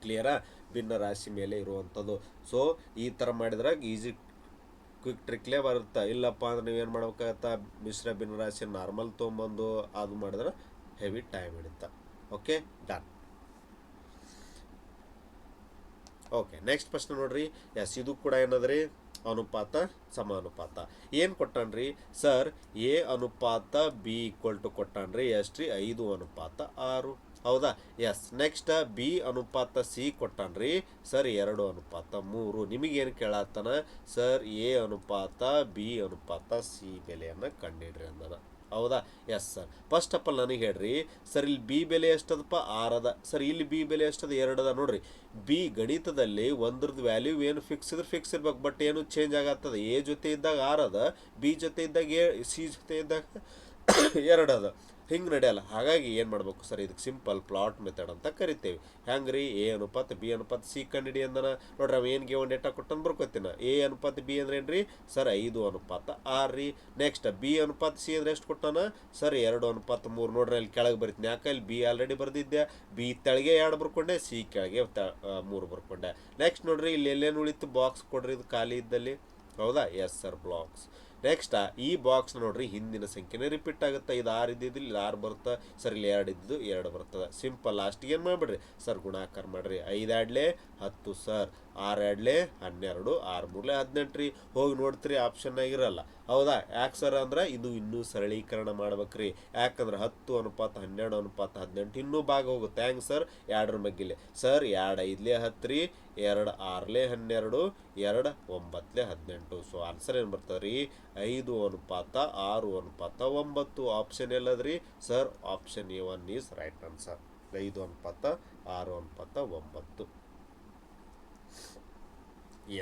ಕ್ಲಿಯರಾ? ಭಿನ್ನ ರಾಶಿ ಮೇಲೆ ಇರುವಂಥದ್ದು. ಸೊ ಈ ಥರ ಮಾಡಿದ್ರೆ ಈಸಿ ಕ್ವಿಕ್ ಟ್ರಿಕ್ಲೇ ಬರುತ್ತೆ. ಇಲ್ಲಪ್ಪ ಅಂದ್ರೆ ನೀವೇನು ಮಾಡ್ಬೇಕಾಗತ್ತ, ಮಿಶ್ರ ಭಿನ್ನ ರಾಶಿ ನಾರ್ಮಲ್ ತೊಗೊಂಬಂದು ಅದು ಮಾಡಿದ್ರೆ ಹೆವಿ ಟೈಮ್ ಹಿಡಿತ. Okay, done. ಓಕೆ, ನೆಕ್ಸ್ಟ್ ಪ್ರಶ್ನೆ ನೋಡ್ರಿ. ಎಸ್, ಇದು ಕೂಡ ಏನದ್ರಿ, ಅನುಪಾತ ಸಮಾನುಪಾತ. ಏನು ಕೊಟ್ಟಾನ್ರಿ ಸರ್, ಎ ಅನುಪಾತ ಬಿ ಈಕ್ವಲ್ ಟು ಕೊಟ್ಟಾನ್ರಿ ಎಷ್ಟ್ರಿ, 5:6. ಹೌದಾ? ಎಸ್. ನೆಕ್ಸ್ಟ್ ಬಿ ಅನುಪಾತ ಸಿ ಕೊಟ್ಟಾನ್ರಿ ಸರ್, 2:3. ನಿಮಗೇನು ಕೇಳತ್ತಾನ ಸರ್, ಎ ಅನುಪಾತ ಬಿ ಅನುಪಾತ ಸಿ ಬೆಲೆಯನ್ನು ಕಂಡಿಡ್ರಿ ಅಂದನ. ಹೌದಾ? Yes sir. First of all ನನಗೆ ಹೇಳ್ರಿ ಸರ್, ಇಲ್ಲಿ ಬಿ ಬೆಲೆ ಎಷ್ಟದಪ್ಪ, 6 ಅದ ಸರ್. ಇಲ್ಲಿ ಬಿ ಬೆಲೆ ಎಷ್ಟದ, 2 ಅದ. ನೋಡ್ರಿ, ಬಿ ಗಣಿತದಲ್ಲಿ ಒಂದ್ರದ್ದು ವ್ಯಾಲ್ಯೂ ಏನು ಫಿಕ್ಸ್ ಇದ್ರೆ ಫಿಕ್ಸ್ ಇರ್ಬೇಕು, ಬಟ್ ಏನು ಚೇಂಜ್ ಆಗತ್ತದ. ಎ ಜೊತೆ ಇದ್ದಾಗ 6 ಅದ, ಬಿ ಜೊತೆ ಇದ್ದಾಗ ಸಿ ಜೊತೆ ಇದ್ದಾಗ 2 ಅದ. ಹಿಂಗೆ ನಡೆಯಲ್ಲ. ಹಾಗಾಗಿ ಏನು ಮಾಡ್ಬೇಕು ಸರ್, ಇದಕ್ಕೆ ಸಿಂಪಲ್ ಪ್ಲಾಟ್ ಮೆಥಡ್ ಅಂತ ಕರಿತೇವೆ. ಹೆಂಗೆ ರೀ, ಎ ಅನುಪಾತ ಬಿ ಅನುಪಾತ ಸಿ ಕಂಡಿಡಿ ಅಂದನ. ನೋಡ್ರಿ, ಅವ ಏನ್ಗೆ ಒಂದು ಡೇಟಾ ಕೊಟ್ಟಂದು ಬರ್ಕೋತೀನ. ಎ ಅನುಪಾತ ಬಿ ಅಂದ್ರೆ ಏನ್ರಿ ಸರ್, 5:6 ರೀ. ನೆಕ್ಸ್ಟ್ ಬಿ ಅನುಪಾತ ಸಿ ಅಂದ್ರೆ ಎಷ್ಟು ಕೊಟ್ಟಾನ ಸರ್, 2:3. ನೋಡ್ರಿ, ಅಲ್ಲಿ ಕೆಳಗೆ ಬರಿತೀನಿ. ಯಾಕೆ, ಇಲ್ಲಿ ಬಿ ಆಲ್ರೆಡಿ ಬರ್ದಿದ್ದೆ, ಬಿ ತೆಳಗೆ 2 ಬರ್ಕೊಂಡೆ, ಸಿ ಕೆಳಗೆ 3 ಬರ್ಕೊಂಡೆ. ನೆಕ್ಸ್ಟ್ ನೋಡ್ರಿ, ಇಲ್ಲಿ ಎಲ್ಲೇನು ಉಳಿತು, ಬಾಕ್ಸ್ ಕೊಡ್ರಿ, ಇದು ಖಾಲಿ ಇದ್ದಲ್ಲಿ. ಹೌದಾ? Yes sir, box. ನೆಕ್ಸ್ಟ್ ಈ ಬಾಕ್ಸ್ ನೋಡ್ರಿ, ಹಿಂದಿನ ಸಂಖ್ಯೆನೇ ರಿಪೀಟ್ ಆಗುತ್ತೆ. ಇದು 6 ಇದ್ದಿದ್ದು ಇಲ್ಲಿ 6 ಬರುತ್ತೆ ಸರ್, ಇಲ್ಲಿ 2 ಇದ್ದು 2 ಬರ್ತದೆ. ಸಿಂಪಲ್. ಲಾಸ್ಟಿಗೆ ಏನು ಮಾಡಿಬಿಡ್ರಿ ಸರ್, ಗುಣಾಕಾರ ಮಾಡಿರಿ. 5 2 10 ಸರ್, 6 2 12, 6 3 18 ರೀ. ಹೋಗಿ ನೋಡ್ತೀರಿ, ಆಪ್ಷನ್ನಾಗ ಇರಲ್ಲ. ಹೌದಾ? ಯಾಕೆ ಸರ್ ಅಂದ್ರೆ ಇದು ಇನ್ನೂ ಸರಳೀಕರಣ ಮಾಡ್ಬೇಕ್ರಿ. ಯಾಕಂದ್ರೆ 10:12:18 ಇನ್ನೂ ಭಾಗ ಹೋಗುತ್ತೆ. ಹೆಂಗೆ ಸರ್, 2 ಮಗ್ಗಿಲೆ ಸರ್, 2 5 10 ರೀ, 2 6 12, 2 9 18. ಸೊ ಆನ್ಸರ್ ಏನು ಬರ್ತದೆ ರೀ, 5:6:9. ಆಪ್ಷನ್ ಎಲ್ಲದ್ರಿ sir, option A1 is right answer. 5:6:9.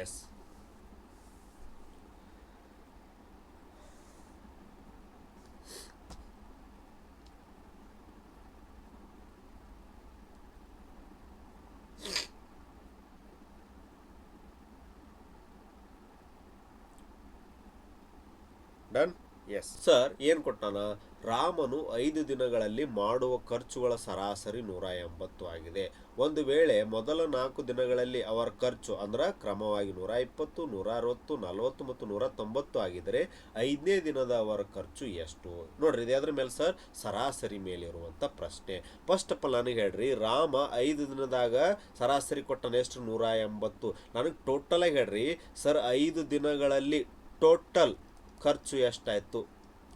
Yes. Done. Yes sir. ಏನು ಕೊಟ್ಟಾನ, ರಾಮನು 5 ದಿನಗಳಲ್ಲಿ ಮಾಡುವ ಖರ್ಚುಗಳ ಸರಾಸರಿ 180 ಆಗಿದೆ. ಒಂದು ವೇಳೆ ಮೊದಲ 4 ದಿನಗಳಲ್ಲಿ ಅವರ ಖರ್ಚು ಅಂದ್ರೆ ಕ್ರಮವಾಗಿ 120, 160, 40 ಮತ್ತು 190 ಆಗಿದ್ದರೆ 5ನೇ ದಿನದ ಅವರ ಖರ್ಚು ಎಷ್ಟು? ನೋಡ್ರಿ, ಇದು ಅದ್ರ ಮೇಲೆ ಸರ್, ಸರಾಸರಿ ಮೇಲಿರುವಂಥ ಪ್ರಶ್ನೆ. ಫಸ್ಟ್ ಆಫ್ ಆಲ್ ನನಗೆ ಹೇಳ್ರಿ, ರಾಮ 5 ದಿನದಾಗ ಸರಾಸರಿ ಕೊಟ್ಟಾನ ಎಷ್ಟು, 180. ನನಗೆ ಟೋಟಲಾಗಿ ಹೇಳ್ರಿ ಸರ್, 5 ದಿನಗಳಲ್ಲಿ ಟೋಟಲ್ ಖರ್ಚು ಎಷ್ಟಾಯ್ತು?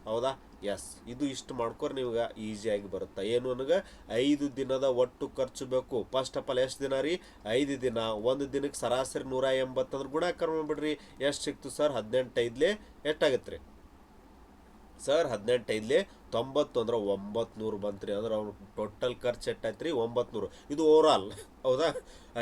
ಹೌದಾ? ಎಸ್. ಇದು ಇಷ್ಟು ಮಾಡ್ಕೊರಿ, ನಿಮ್ಗೆ ಈಸಿಯಾಗಿ ಬರುತ್ತೆ. ಏನು, ನನಗೆ 5 ದಿನದ ಒಟ್ಟು ಖರ್ಚು ಬೇಕು. ಫಸ್ಟ್ ಆಫ್ ಆಲ್ ಎಷ್ಟು ದಿನ ರೀ, 5 ದಿನ. ಒಂದು ದಿನಕ್ಕೆ ಸರಾಸರಿ 180 ಅಂದ್ರೆ ಗುಣಾಕಾರ ಮಾಡ್ಬಿಡ್ರಿ. ಎಷ್ಟು ಸಿಕ್ತು ಸರ್, 18 5 ಎಷ್ಟಾಗತ್ತೆ ರೀ ಸರ್, 18 5 90 ಅಂದ್ರೆ 900 ಬಂತ್ರಿ. ಅಂದ್ರೆ ಅವ್ನು ಟೋಟಲ್ ಖರ್ಚು ಎಷ್ಟಾಯ್ತು ರೀ? 900. ಇದು ಓವರಾಲ್, ಹೌದಾ?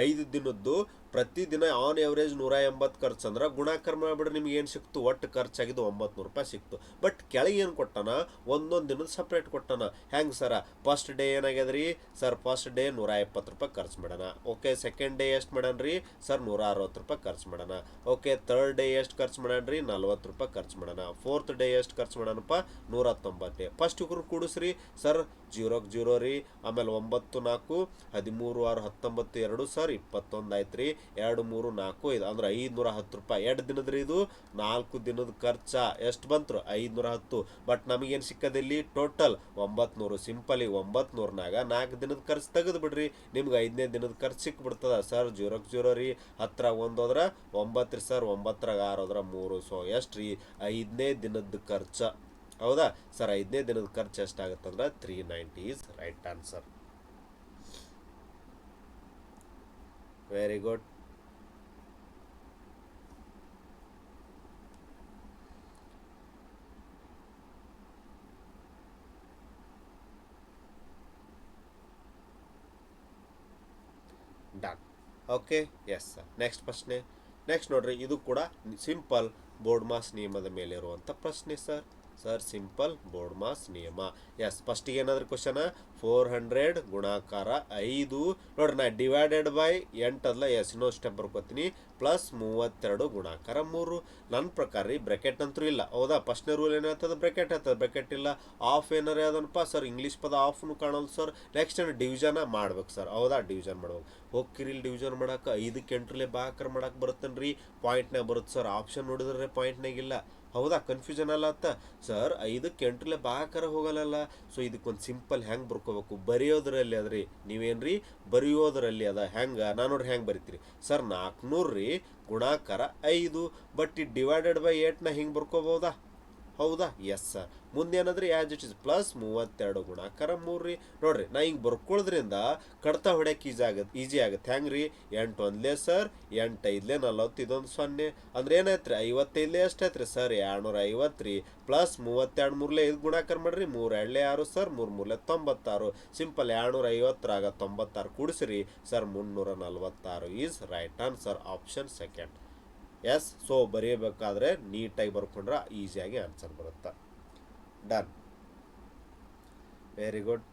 5 ದಿನದ್ದು ಪ್ರತಿದಿನ ಆನ್ ಎವರೇಜ್ 180 ಖರ್ಚು ಅಂದ್ರೆ ಗುಣಾಕಾರ ಮಾಡಿಬಿಡ್ರಿ, ನಿಮ್ಗೆ ಏನು ಸಿಕ್ತು? ಒಟ್ಟು ಖರ್ಚಾಗಿದ್ದು 900 ರೂಪಾಯಿ ಸಿಕ್ತು. ಬಟ್ ಕೆಳಗೆ ಏನು ಕೊಟ್ಟಾನ? ಒಂದೊಂದು ದಿನದ ಸಪ್ರೇಟ್ ಕೊಟ್ಟಾನ. ಹೆಂಗೆ ಸರ? ಫಸ್ಟ್ ಡೇ ಏನಾಗ್ಯದ ರೀ ಸರ್? ಫಸ್ಟ್ ಡೇ 170 ರೂಪಾಯಿ ಖರ್ಚು ಮಾಡೋಣ. ಓಕೆ, ಸೆಕೆಂಡ್ ಡೇ ಎಷ್ಟು ಮಾಡೋಣ ರೀ ಸರ್? 160 ರೂಪಾಯಿ ಖರ್ಚು ಮಾಡೋಣ. ಓಕೆ, ಥರ್ಡ್ ಡೇ ಎಷ್ಟು ಖರ್ಚು ಮಾಡೋಣ ರೀ? 40 ರೂಪಾಯಿ ಖರ್ಚು ಮಾಡೋಣ. ಫೋರ್ತ್ ಡೇ ಎಷ್ಟು ಖರ್ಚು ಮಾಡೋಣಪ್ಪ? 190. ಫಸ್ಟ್ ಇವ್ರು ಕೂಡಿಸ್ರಿ ಸರ್. 0ಗೆ 0 ರೀ. ಆಮೇಲೆ 9 4 13 6 19 2 ಸರ್ 21 ಆಯ್ತು ರೀ. 2 3 4 5 ಅಂದ್ರೆ 510 ರೂಪಾಯಿ. 2 ದಿನದ ರೀ ಇದು. 4 ದಿನದ ಖರ್ಚ ಎಷ್ಟು ಬಂತು? 510. ಬಟ್ ನಮಗೇನು ಸಿಕ್ಕದಿಲ್ಲಿ? ಟೋಟಲ್ 900. ಸಿಂಪಲಿ 900ನಾಗ 4 ದಿನದ ಖರ್ಚು ತೆಗೆದು ಬಿಡ್ರಿ, ನಿಮ್ಗೆ 5ನೇ ದಿನದ ಖರ್ಚು ಸಿಕ್ಬಿಡ್ತದ ಸರ್. 0ಗೆ 0 ರೀ. 10 1 ಹೋದ್ರೆ 9 ರೀ ಸರ್. 9 6 ಹೋದ್ರೆ 3. ಸೊ ಎಷ್ಟು ರೀ? 5ನೇ ದಿನದ ಖರ್ಚು, ಹೌದಾ ಸರ್? 5ನೇ ದಿನದ ಖರ್ಚು ಎಷ್ಟಾಗುತ್ತಂದ್ರೆ 390 is right answer. Very good. Done. Okay, yes sir. Next ಪ್ರಶ್ನೆ. ನೆಕ್ಸ್ಟ್ ನೋಡ್ರಿ, ಇದು ಕೂಡ ಸಿಂಪಲ್ ಬೋರ್ಡ್ ಮಾಸ್ ನಿಯಮದ ಮೇಲೆ ಇರುವಂಥ ಪ್ರಶ್ನೆ sir. Sir simple BODMAS ನಿಯಮ. ಎಸ್, ಫಸ್ಟಿಗೆ ಏನಾದ್ರೂ ಕ್ವಶನ 400 ಗುಣಾಕಾರ 5 ನೋಡ್ರಿ, ನಾ ಡಿವೈಡೆಡ್ ಬೈ 8 ಅಲ್ಲ. ಎಸ್, ಇನ್ನೊಂದು ಸ್ಟೆಪ್ ಬರ್ಕೋತೀನಿ. ಪ್ಲಸ್ 32 ಗುಣಾಕಾರ 3. ನನ್ನ ಪ್ರಕಾರ ರೀ ಬ್ರೆಕೆಟ್ ಅಂತೂ ಇಲ್ಲ, ಹೌದಾ? ಫಸ್ಟ್ನೇ ರೂಲ್ ಏನಾಗ್ತದೆ? ಬ್ರೆಕೆಟ್ ಆಗ್ತದೆ. ಬ್ರೆಕೆಟ್ ಇಲ್ಲ. ಆಫ್ ಏನಾರ ಅದನಪ್ಪ ಸರ್? ಇಂಗ್ಲೀಷ್ ಪದ ಆಫ್ನು ಕಾಣೋದು ಸರ್. ನೆಕ್ಸ್ಟ್ ಏನು? ಡಿವಿಷನ್ ಮಾಡ್ಬೇಕು ಸರ್, ಹೌದಾ? ಡಿವಿಷನ್ ಮಾಡ್ಬೇಕು. ಹೋಗ್ಕಿರಿ ಇಲ್ಲಿ ಡಿವಿಷನ್ ಮಾಡಕ್ಕೆ. 5ಕ್ಕೆ 8 ಬಾಕರ್ ಮಾಡಕ್ಕೆ ಬರುತ್ತೇನ್ರಿ? ಪಾಯಿಂಟ್ನಾಗ ಬರುತ್ತೆ ಸರ್. ಆಪ್ಷನ್ ನೋಡಿದ್ರೆ ಪಾಯಿಂಟ್ನಾಗಿಲ್ಲ, ಹೌದಾ? ಕನ್ಫ್ಯೂಷನ್ ಅಲ್ಲ ಅತ್ತ ಸರ್. 5ಕ್ಕೆ 8 ಬಾಕರ ಹೋಗಲ್ಲ. ಸೊ ಇದಕ್ಕೊಂದು ಸಿಂಪಲ್ ಹೆಂಗೆ ಬರ್ಕೋಬೇಕು? ಬರೆಯೋದ್ರಲ್ಲಿ ಅದ್ರಿ. ನೀವೇನ್ರಿ ಬರೆಯೋದ್ರಲ್ಲಿ ಅದ. ಹೆಂಗೆ? ನಾನು ನೋಡ್ರಿ ಹೆಂಗೆ ಬರಿತೀರಿ ಸರ್? 400 ರೀ ಗುಣಾಕಾರ 5. ಬಟ್ ಈ ಡಿವೈಡೆಡ್ ಬೈ 8ನ ಹಿಂಗೆ ಬರ್ಕೋಬಹುದಾ? ಹೌದಾ? Yes sir. ಮುಂದೇನಾದ್ರಿ ಆ್ಯಸ್ ಇಟ್ ಇಸ್ ಪ್ಲಸ್ 32 ಗುಣಾಕಾರ 3 ರೀ. ನೋಡ್ರಿ, ನಾ ಹಿಂಗೆ ಬರ್ಕೊಳ್ಳೋದ್ರಿಂದ ಕಡ್ತಾ ಹೊಡ್ಯಕ್ಕೆ ಈಸಿ ಆಗುತ್ತೆ. ಹೆಂಗೆ ರೀ? 8 1 ಸರ್, 8 5 40, ಇದೊಂದು 0 ಅಂದ್ರೆ ಏನಾಯ್ತು ರೀ? 55 ಎಷ್ಟಾಯ್ತು ರೀ ಸರ್? 250 ರೀ. ಪ್ಲಸ್ 32 3 ಇದು ಗುಣಾಕಾರ ಮಾಡ್ರಿ. 3 2 6 ಸರ್. 3 3 96. ಸಿಂಪಲ್ 250 96 ಕೂಡಿಸ್ರಿ sir. 346 is right answer. Option second. Yes. So ಬರೆಯಬೇಕಾದ್ರೆ ನೀಟಾಗಿ ಬರ್ಕೊಂಡ್ರೆ ಈಸಿಯಾಗಿ ಆನ್ಸರ್ ಬರುತ್ತೆ. Done. Very good.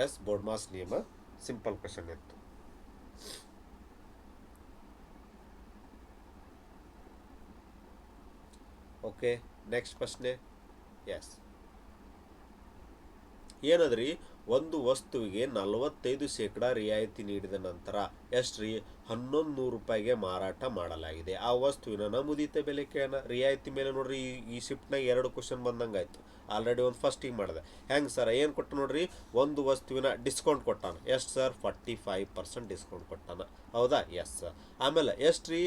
Yes, BODMAS ನಿಯಮ ಸಿಂಪಲ್ ಕ್ವಶನ್ ಇತ್ತು. ಓಕೆ, ನೆಕ್ಸ್ಟ್ ಪ್ರಶ್ನೆ. ಎಸ್, ಏನದ್ರಿ? ಒಂದು ವಸ್ತುವಿಗೆ 45% ರಿಯಾಯಿತಿ ನೀಡಿದ ನಂತರ ಎಷ್ಟ್ರಿ? 1100 ರೂಪಾಯಿಗೆ ಮಾರಾಟ ಮಾಡಲಾಗಿದೆ. ಆ ವಸ್ತುವಿನ ನಮೂದಿತ ಬೆಲೆ ಕೇಳೋಣ. ರಿಯಾಯಿತಿ ಮೇಲೆ ನೋಡ್ರಿ, ಈ ಶಿಫ್ಟ್ನಾಗ 2 ಕ್ವಶನ್ ಬಂದಂಗಾಯ್ತು. ಆಲ್ರೆಡಿ ಒಂದು ಫಸ್ಟಿಗೆ ಮಾಡಿದೆ. ಹೆಂಗೆ ಸರ್? ಏನು ಕೊಟ್ಟು ನೋಡ್ರಿ, ಒಂದು ವಸ್ತುವಿನ ಡಿಸ್ಕೌಂಟ್ ಕೊಟ್ಟಾನ. ಎಷ್ಟು ಸರ್? 45% ಡಿಸ್ಕೌಂಟ್ ಕೊಟ್ಟಾನ, ಹೌದಾ? Yes sir. ಆಮೇಲೆ ಎಷ್ಟು ರೀ?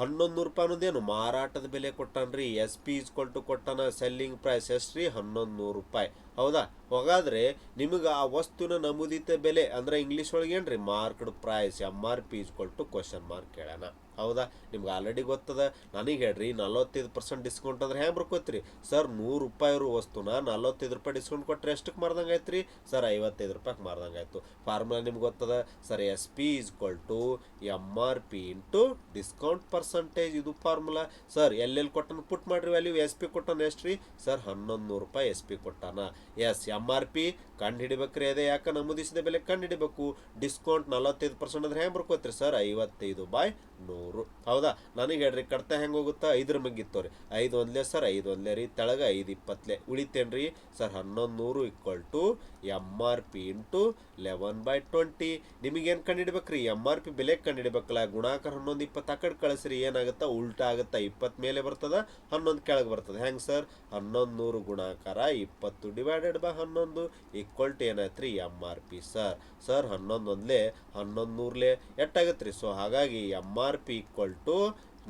1100 ರೂಪಾಯಿ ಅನ್ನೋದೇನು ಮಾರಾಟದ ಬೆಲೆ ಕೊಟ್ಟಾನ್ರಿ. ಎಸ್ ಪಿ ಇಸ್ಕೊಲ್ಟು ಕೊಟ್ಟಾನ. ಸೆಲ್ಲಿಂಗ್ ಪ್ರೈಸ್ ಎಷ್ಟು ರೀ? 1100 ರೂಪಾಯಿ, ಹೌದಾ? ಹಾಗಾದ್ರೆ ನಿಮಗೆ ಆ ವಸ್ತುವಿನ ನಮೂದಿತ ಬೆಲೆ ಅಂದ್ರೆ ಇಂಗ್ಲೀಷ್ ಒಳಗೆ ಏನ್ರಿ? ಮಾರ್ಕ್ಡ್ ಪ್ರೈಸ್, MRP ಇಸ್ಕೊಲ್ಟು ಕ್ವಶನ್ ಮಾರ್ಕ್ ಕೇಳೋಣ, ಹೌದಾ? ನಿಮ್ಗೆ ಆಲ್ರೆಡಿ ಗೊತ್ತದ. ನನಗೆ ಹೇಳ್ರಿ 45% ಡಿಸ್ಕೌಂಟ್ ಅಂದ್ರೆ ಹೆಂಗೆ ಬರ್ಕೋತೀರಿ ಸರ್? 100 ರೂಪಾಯಿ ಇರೋ ವಸ್ತುನ 45 ರೂಪಾಯಿ ಡಿಸ್ಕೌಂಟ್ ಕೊಟ್ಟರೆ ಎಷ್ಟಕ್ಕೆ ಮಾರ್ದಂಗೆ ಆಯ್ತು ರೀ ಸರ್? 55 ರೂಪಾಯಿಗೆ ಮಾರ್ದಂಗೆ ಆಯ್ತು. ಫಾರ್ಮುಲಾ ನಿಮ್ಗೆ ಗೊತ್ತದ sir. SP = MRP into discount percentage. ಇದು ಫಾರ್ಮುಲಾ ಸರ್. ಎಲ್ಲೆಲ್ಲಿ ಕೊಟ್ಟನ ಪುಟ್ ಮಾಡ್ರಿ ವ್ಯಾಲ್ಯೂ. SP ಕೊಟ್ಟಾನ ಎಷ್ಟು ರೀ ಸರ್? 1100 ರೂಪಾಯಿ SP ಕೊಟ್ಟಾನ. ಎಸ್, MRP ಕಂಡು ಹಿಡಿಬೇಕ್ರಿ. ಅದೇ ಯಾಕೆ? ನಮೂದಿಸಿದ ಬೆಲೆ ಕಂಡು ಹಿಡಿಬೇಕು. ಡಿಸ್ಕೌಂಟ್ 45% ಅಂದ್ರೆ ಹೆಂಗೆ ಬರ್ಕೋತೀರಿ ಸರ್? 55/100, ಹೌದಾ? ನನಗೆ ಹೇಳ್ರಿ ಕಡ್ತಾ ಹೆಂಗೆ ಹೋಗುತ್ತಾ? 5 ಮಗ್ಗಿತ್ತವ್ರಿ. 5 1 ಸರ್. 5 1 ರೀ. ತೆಳಗ 5 20 ಉಳಿತೇನ್ರಿ ಸರ್? 1100 = MRP into 11/20. ನಿಮಗೇನು ಕಂಡು ಹಿಡಿಬೇಕ್ರಿ? MRP ಬೆಲೆ ಕಂಡು ಹಿಡಿಬೇಕಲ್ಲ. ಗುಣಾಕಾರ 11 20 ಆ ಕಡೆ ಕಳಿಸ್ರಿ. ಏನಾಗುತ್ತಾ? ಉಲ್ಟಾ ಆಗುತ್ತಾ? 20 ಮೇಲೆ ಬರ್ತದ, 11 ಕೆಳಗೆ ಬರ್ತದೆ. ಹೆಂಗೆ ಸರ್? 1100 ಗುಣಾಕಾರ 20 ಡಿವೈಡೆಡ್ ಬೈ 11 = ಏನಾಯ್ತು ರೀ? MRP sir. ಸರ್ 11 1 11 ಎಷ್ಟಾಗತ್ತೆ ರೀ? ಸೊ ಹಾಗಾಗಿ MRP =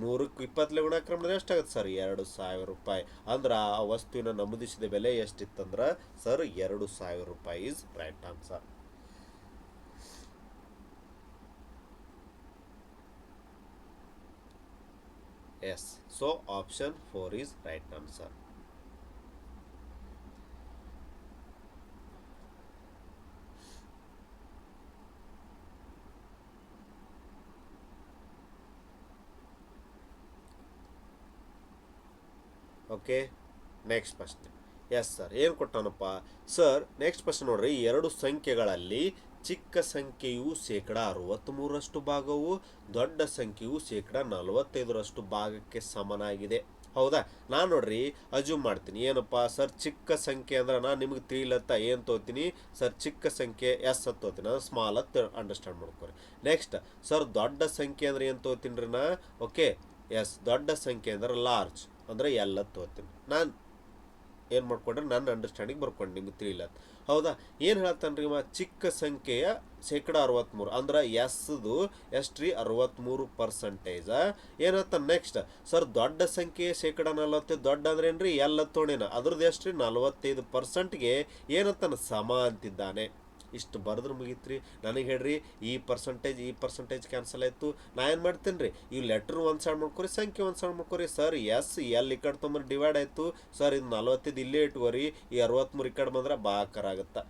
100ಕ್ಕೆ 20 ಗುಣಾಕಾರ ಮಾಡಿದ್ರೆ ಎಷ್ಟಾಗುತ್ತೆ ಸರ್? 2000 ರೂಪಾಯಿ. ಅಂದ್ರೆ ಆ ವಸ್ತುವಿನ ನಮೂದಿಸಿದ ಬೆಲೆ ಎಷ್ಟಿತ್ತಂದ್ರೆ ಸರ್ 2000 ರೂಪಾಯಿ is right answer. Yes. So option 4 is right answer. Okay, next ಪ್ರಶ್ನೆ. ಎಸ್ ಸರ್, ಏನು ಕೊಟ್ಟಾನಪ್ಪ ಸರ್? ನೆಕ್ಸ್ಟ್ ಪ್ರಶ್ನೆ ನೋಡ್ರಿ. ಎರಡು ಸಂಖ್ಯೆಗಳಲ್ಲಿ ಚಿಕ್ಕ ಸಂಖ್ಯೆಯು ಶೇಕಡ 63ರಷ್ಟು ಭಾಗವು ದೊಡ್ಡ ಸಂಖ್ಯೆಯು ಶೇಕಡ 45ರಷ್ಟು ಭಾಗಕ್ಕೆ ಸಮನಾಗಿದೆ. ಹೌದಾ? ನಾನು ನೋಡ್ರಿ ಅಜ್ಯೂಮ್ ಮಾಡ್ತೀನಿ. ಏನಪ್ಪ ಸರ್, ಚಿಕ್ಕ ಸಂಖ್ಯೆ ಅಂದ್ರೆ ನಾನು ನಿಮ್ಗೆ ತಿಳಿಲತ್ತ ಏನು ತೋತೀನಿ ಸರ್? ಚಿಕ್ಕ ಸಂಖ್ಯೆ ಎಸ್ ಅಂತ ತೋತೀನಿ, ನಾನು ಸ್ಮಾಲ್ ಅಂತ ಅಂಡರ್ಸ್ಟ್ಯಾಂಡ್ ಮಾಡ್ಕೊರಿ. ನೆಕ್ಸ್ಟ್ ಸರ್, ದೊಡ್ಡ ಸಂಖ್ಯೆ ಅಂದ್ರೆ ಏನು ತೋತೀನಿ ರೀ ನಾ? ಓಕೆ, ಎಸ್, ದೊಡ್ಡ ಸಂಖ್ಯೆ ಅಂದ್ರೆ ಲಾರ್ಜ್ ಅಂದ್ರೆ ಎಲ್ಲ ತೋತೀನಿ. ನಾನು ಏನು ಮಾಡ್ಕೊಂಡ್ರೆ ನನ್ನ ಅಂಡರ್ಸ್ಟ್ಯಾಂಡಿಂಗ್ ಬರ್ಕೊಂಡು ನಿಮ್ಗೆ ತಿಳಿಲತ್ತ. ಹೌದಾ? ಏನು ಹೇಳ್ತಾನೆ ರೀ ಚಿಕ್ಕ ಸಂಖ್ಯೆಯ ಶೇಕಡ 63 ಅಂದ್ರೆ ಎಸ್ದು ಎಷ್ಟು ರೀ? 63%. ಏನತ್ತ ನೆಕ್ಸ್ಟ್ ಸರ್, ದೊಡ್ಡ ಸಂಖ್ಯೆಯ ಶೇಕಡ 40. ದೊಡ್ಡ ಅಂದ್ರೆ ಏನ್ರಿ? ಎಲ್ಲ ತೋಣೇನ ಅದ್ರದ್ದು ಎಷ್ಟು ರೀ? 45%ಗೆ ಏನಂತಾನ? ಸಮ ಅಂತಿದ್ದಾನೆ. ಇಷ್ಟು ಬರೆದ್ರೆ ಮುಗೀತ್ರಿ. ನನಗೆ ಹೇಳ್ರಿ, ಈ ಪರ್ಸೆಂಟೇಜ್ ಕ್ಯಾನ್ಸಲ್ ಆಯಿತು. ನಾ ಏನು ಮಾಡ್ತೀನಿ ರೀ, ಈ ಲೆಟ್ರ್ ಒಂದು ಸೈಡ್ ಮಾಡ್ಕೊರಿ, ಸಂಖ್ಯೆ ಒಂದು ಸೈಡ್ ಮಾಡ್ಕೊರಿ. ಸರ್ ಎಸ್ ಎಲ್ ಈ ಕಡೆ ತೊಂಬರ್ ಡಿವೈಡ್ ಆಯಿತು. ಸರ್ ಇದು 45 ಇಲ್ಲೇ ಇಟ್ಕೋರಿ, ಈ 63 ಈ ಕಡೆ ಬಂದ್ರೆ ಬಾಕರ ಆಗುತ್ತಾ?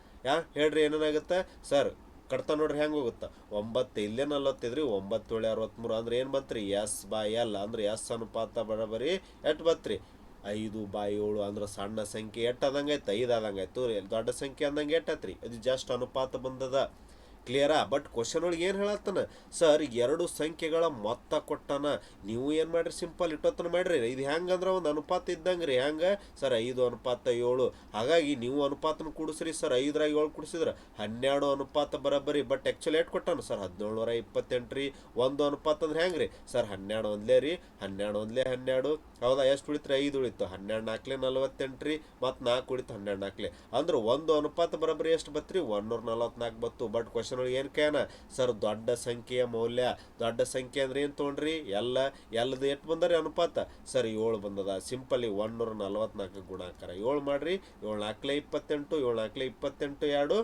ಹೇಳ್ರಿ ಏನೇನಾಗುತ್ತೆ ಸರ್? ಕಟ್ತಾ ನೋಡ್ರಿ ಹೆಂಗೆ ಹೋಗುತ್ತಾ? 9 ಇಲ್ಲೇ 45 9 7 63 ಅಂದ್ರೆ ಏನು ಬಂತ್ರಿ? ಎಸ್ ಬೈ ಎಲ್ ಅಂದ್ರೆ ಎಸ್ ಅನುಪಾತ ಬರೋಬರಿ ಎಷ್ಟು ಬತ್ರಿ? 5/7 ಅಂದ್ರೆ ಸಣ್ಣ ಸಂಖ್ಯೆ ಎಷ್ಟು ಆದಂಗಾಯ್ತು? 5 ಆದಂಗಾಯ್ತು. ದೊಡ್ಡ ಸಂಖ್ಯೆ ಅಂದಂಗೆ ಎಷ್ಟಾಯ್ತು ರೀ? ಇದು ಜಸ್ಟ್ ಅನುಪಾತ ಬಂದದ. ಕ್ಲಿಯರಾ? ಬಟ್ ಕ್ವಶನ್ ಒಳಗೆ ಏನು ಹೇಳತ್ತಾನ ಸರ್? ಎರಡು ಸಂಖ್ಯೆಗಳ ಮೊತ್ತ ಕೊಟ್ಟಾನ. ನೀವು ಏನು ಮಾಡ್ರಿ? ಸಿಂಪಲ್ ಇಟ್ಟೊತ್ತನ ಮಾಡ್ರಿ. ಇದು ಹೆಂಗಂದ್ರೆ ಒಂದು ಅನುಪಾತ ಇದ್ದಂಗೆ ರೀ. ಹೆಂಗೆ ಸರ್? 5:7. ಹಾಗಾಗಿ ನೀವು ಅನುಪಾತನ ಕೂಡಿಸ್ರಿ ಸರ್. 5ರಾಗ 7 ಕೂಡಿಸಿದ್ರೆ 12 ಅನುಪಾತ ಬರೋಬ್ಬರಿ. ಬಟ್ ಆ್ಯಕ್ಚುಲಿ ಎಷ್ಟು ಕೊಟ್ಟಾನ ಸರ್? 1728 ರೀ. ಒಂದು ಅನುಪಾತ ಅಂದ್ರೆ ಹೆಂಗೆ ರೀ ಸರ್? 12 ಒಂದ್ಲೇ ರೀ, 12 ಒಂದ್ಲೇ 12. ಹೌದಾ? ಎಷ್ಟು ಉಳಿತು? 5 ಉಳಿತು. 12 4 48 ರೀ, ಮತ್ತು 4 ಉಳಿತು 12 4 ಅಂದ್ರೆ ಒಂದು ಅನುಪಾತ ಬರೋಬ್ಬರಿ ಎಷ್ಟು ಬತ್ರಿ? 144 ಬತ್ತು. ಬಟ್ ಕ್ವಶನ್ ಒಳಗೆ ಏನು ಕೇನ ಸರ್? ದೊಡ್ಡ ಸಂಖ್ಯೆಯ ಮೌಲ್ಯ. ದೊಡ್ಡ ಸಂಖ್ಯೆ ಅಂದ್ರೆ ಏನು ತೊಗೊಂಡ್ರಿ? ಎಲ್ಲದು ಎಷ್ಟು ಬಂದರಿ ಅನುಪಾತ ಸರ್? 7 ಬಂದದ. ಸಿಂಪಲಿ 144 ಗುಣಾಕಾರ 7 ಮಾಡ್ರಿ. 7 4 28, 7 4 28 2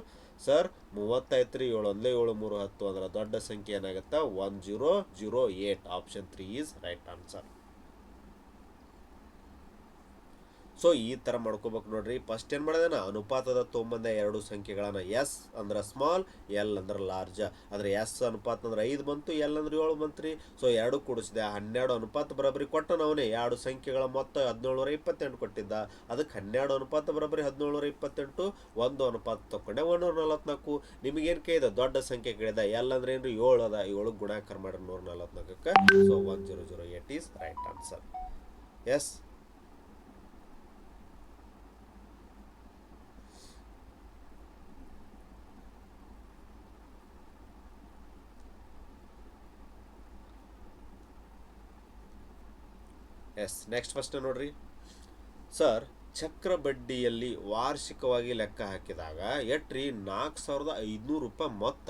ಸರ್ 35 ರೀ. 7 1 7 3 10 ಅಂದ್ರೆ ದೊಡ್ಡ ಸಂಖ್ಯೆ ಏನಾಗುತ್ತೆ? 1008. Option 3 is right answer. So ಈ ಥರ ಮಾಡ್ಕೋಬೇಕು ನೋಡ್ರಿ. ಫಸ್ಟ್ ಏನು ಮಾಡಿದೆ? ಅನುಪಾತದ ತೊಂಬಂದ ಎರಡು ಸಂಖ್ಯೆಗಳನ್ನ. ಎಸ್ ಅಂದ್ರೆ ಸ್ಮಾಲ್, ಎಲ್ ಅಂದ್ರೆ ಲಾರ್ಜ್. ಅಂದರೆ ಎಸ್ ಅನುಪಾತ ಅಂದ್ರೆ 5 ಬಂತು, ಎಲ್ ಅಂದ್ರೆ 7 ಬಂತು ರೀ. ಸೊ 2 ಕೂಡಿಸಿದೆ, 12 ಅನುಪಾತ ಬರೋಬ್ಬರಿ ಕೊಟ್ಟ. ನಾವೇ ಎರಡು ಸಂಖ್ಯೆಗಳ ಮೊತ್ತ 1728 ಕೊಟ್ಟಿದ್ದ. ಅದಕ್ಕೆ 12 ಅನುಪಾತ ಬರೋಬ್ಬರಿ 1728. ಒಂದು ಅನುಪಾತ ತಗೊಂಡೆ 144. ನಿಮಗೇನು ಕೇಳಿದ? ದೊಡ್ಡ ಸಂಖ್ಯೆ ಕೇಳಿದ. ಎಲ್ ಅಂದ್ರೆ ಏನು? 7 ಅದ. 7 ಗುಣಾಕಾರ ಮಾಡ್ರಿ 144ಕ್ಕೆ. So 1008 is right answer. Yes. Yes, next first ನೋಡ್ರಿ ಸರ್. ಚಕ್ರ ಬಡ್ಡಿಯಲ್ಲಿ ವಾರ್ಷಿಕವಾಗಿ ಲೆಕ್ಕ ಹಾಕಿದಾಗ ಎಟ್ರಿ? 4500 ರೂಪಾಯಿ ಮೊತ್ತ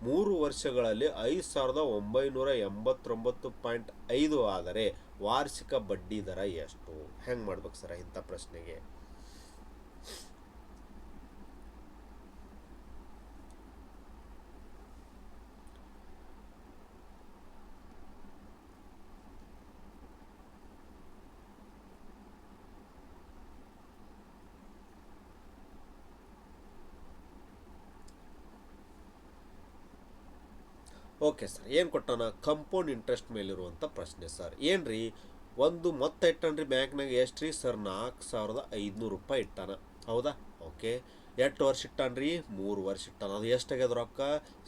3 ವರ್ಷಗಳಲ್ಲಿ 5989.5 ಆದರೆ ವಾರ್ಷಿಕ ಬಡ್ಡಿ ದರ ಎಷ್ಟು? ಹೆಂಗೆ ಮಾಡ್ಬೇಕು ಸರ್ ಇಂಥ ಪ್ರಶ್ನೆಗೆ? ಓಕೆ ಸರ್, ಏನು ಕೊಟ್ಟಾನ? ಕಂಪೌಂಡ್ ಇಂಟ್ರೆಸ್ಟ್ ಮೇಲಿರುವಂಥ ಪ್ರಶ್ನೆ ಸರ್. ಏನ್ರಿ ಒಂದು ಮೊತ್ತ ಇಟ್ಟನ್ರಿ ಬ್ಯಾಂಕ್ನಾಗ. ಎಷ್ಟು ರೀ ಸರ್? 4500 ರೂಪಾಯಿ ಇಟ್ಟಾನ. ಹೌದಾ? ಓಕೆ. ಎಷ್ಟು ವರ್ಷ ಇಟ್ಟಾನ್ರಿ? 3 ವರ್ಷ ಇಟ್ಟಾನ. ಅದು ಎಷ್ಟಾಗ್ಯದ ರೊಕ್ಕ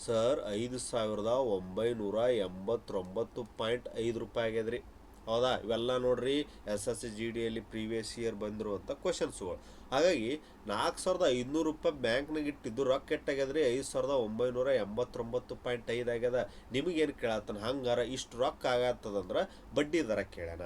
ಸರ್? 5989.5 ರೂಪಾಯಿ ಆಗ್ಯದ್ರಿ. ಹೌದಾ? ಇವೆಲ್ಲ ನೋಡ್ರಿ SSC GDಯಲ್ಲಿ ಪ್ರೀವಿಯಸ್ ಇಯರ್ ಬಂದಿರುವಂಥ ಕ್ವಶನ್ಸ್ಗಳು. ಹಾಗಾಗಿ 4500 ರೂಪಾಯಿ ಬ್ಯಾಂಕ್ನಾಗ ಇಟ್ಟಿದ್ದು ರೊಕ್ಕ ಎಟ್ಟಾಗ್ಯದ್ರಿ? 5989.5 ಆಗ್ಯದ. ನಿಮಗೇನು ಕೇಳತ್ತಾನ? ಹಂಗಾರ ಇಷ್ಟು ರೊಕ್ಕ ಆಗತ್ತದಂದ್ರೆ ಬಡ್ಡಿ ದರ ಕೇಳ್ಯಾನ.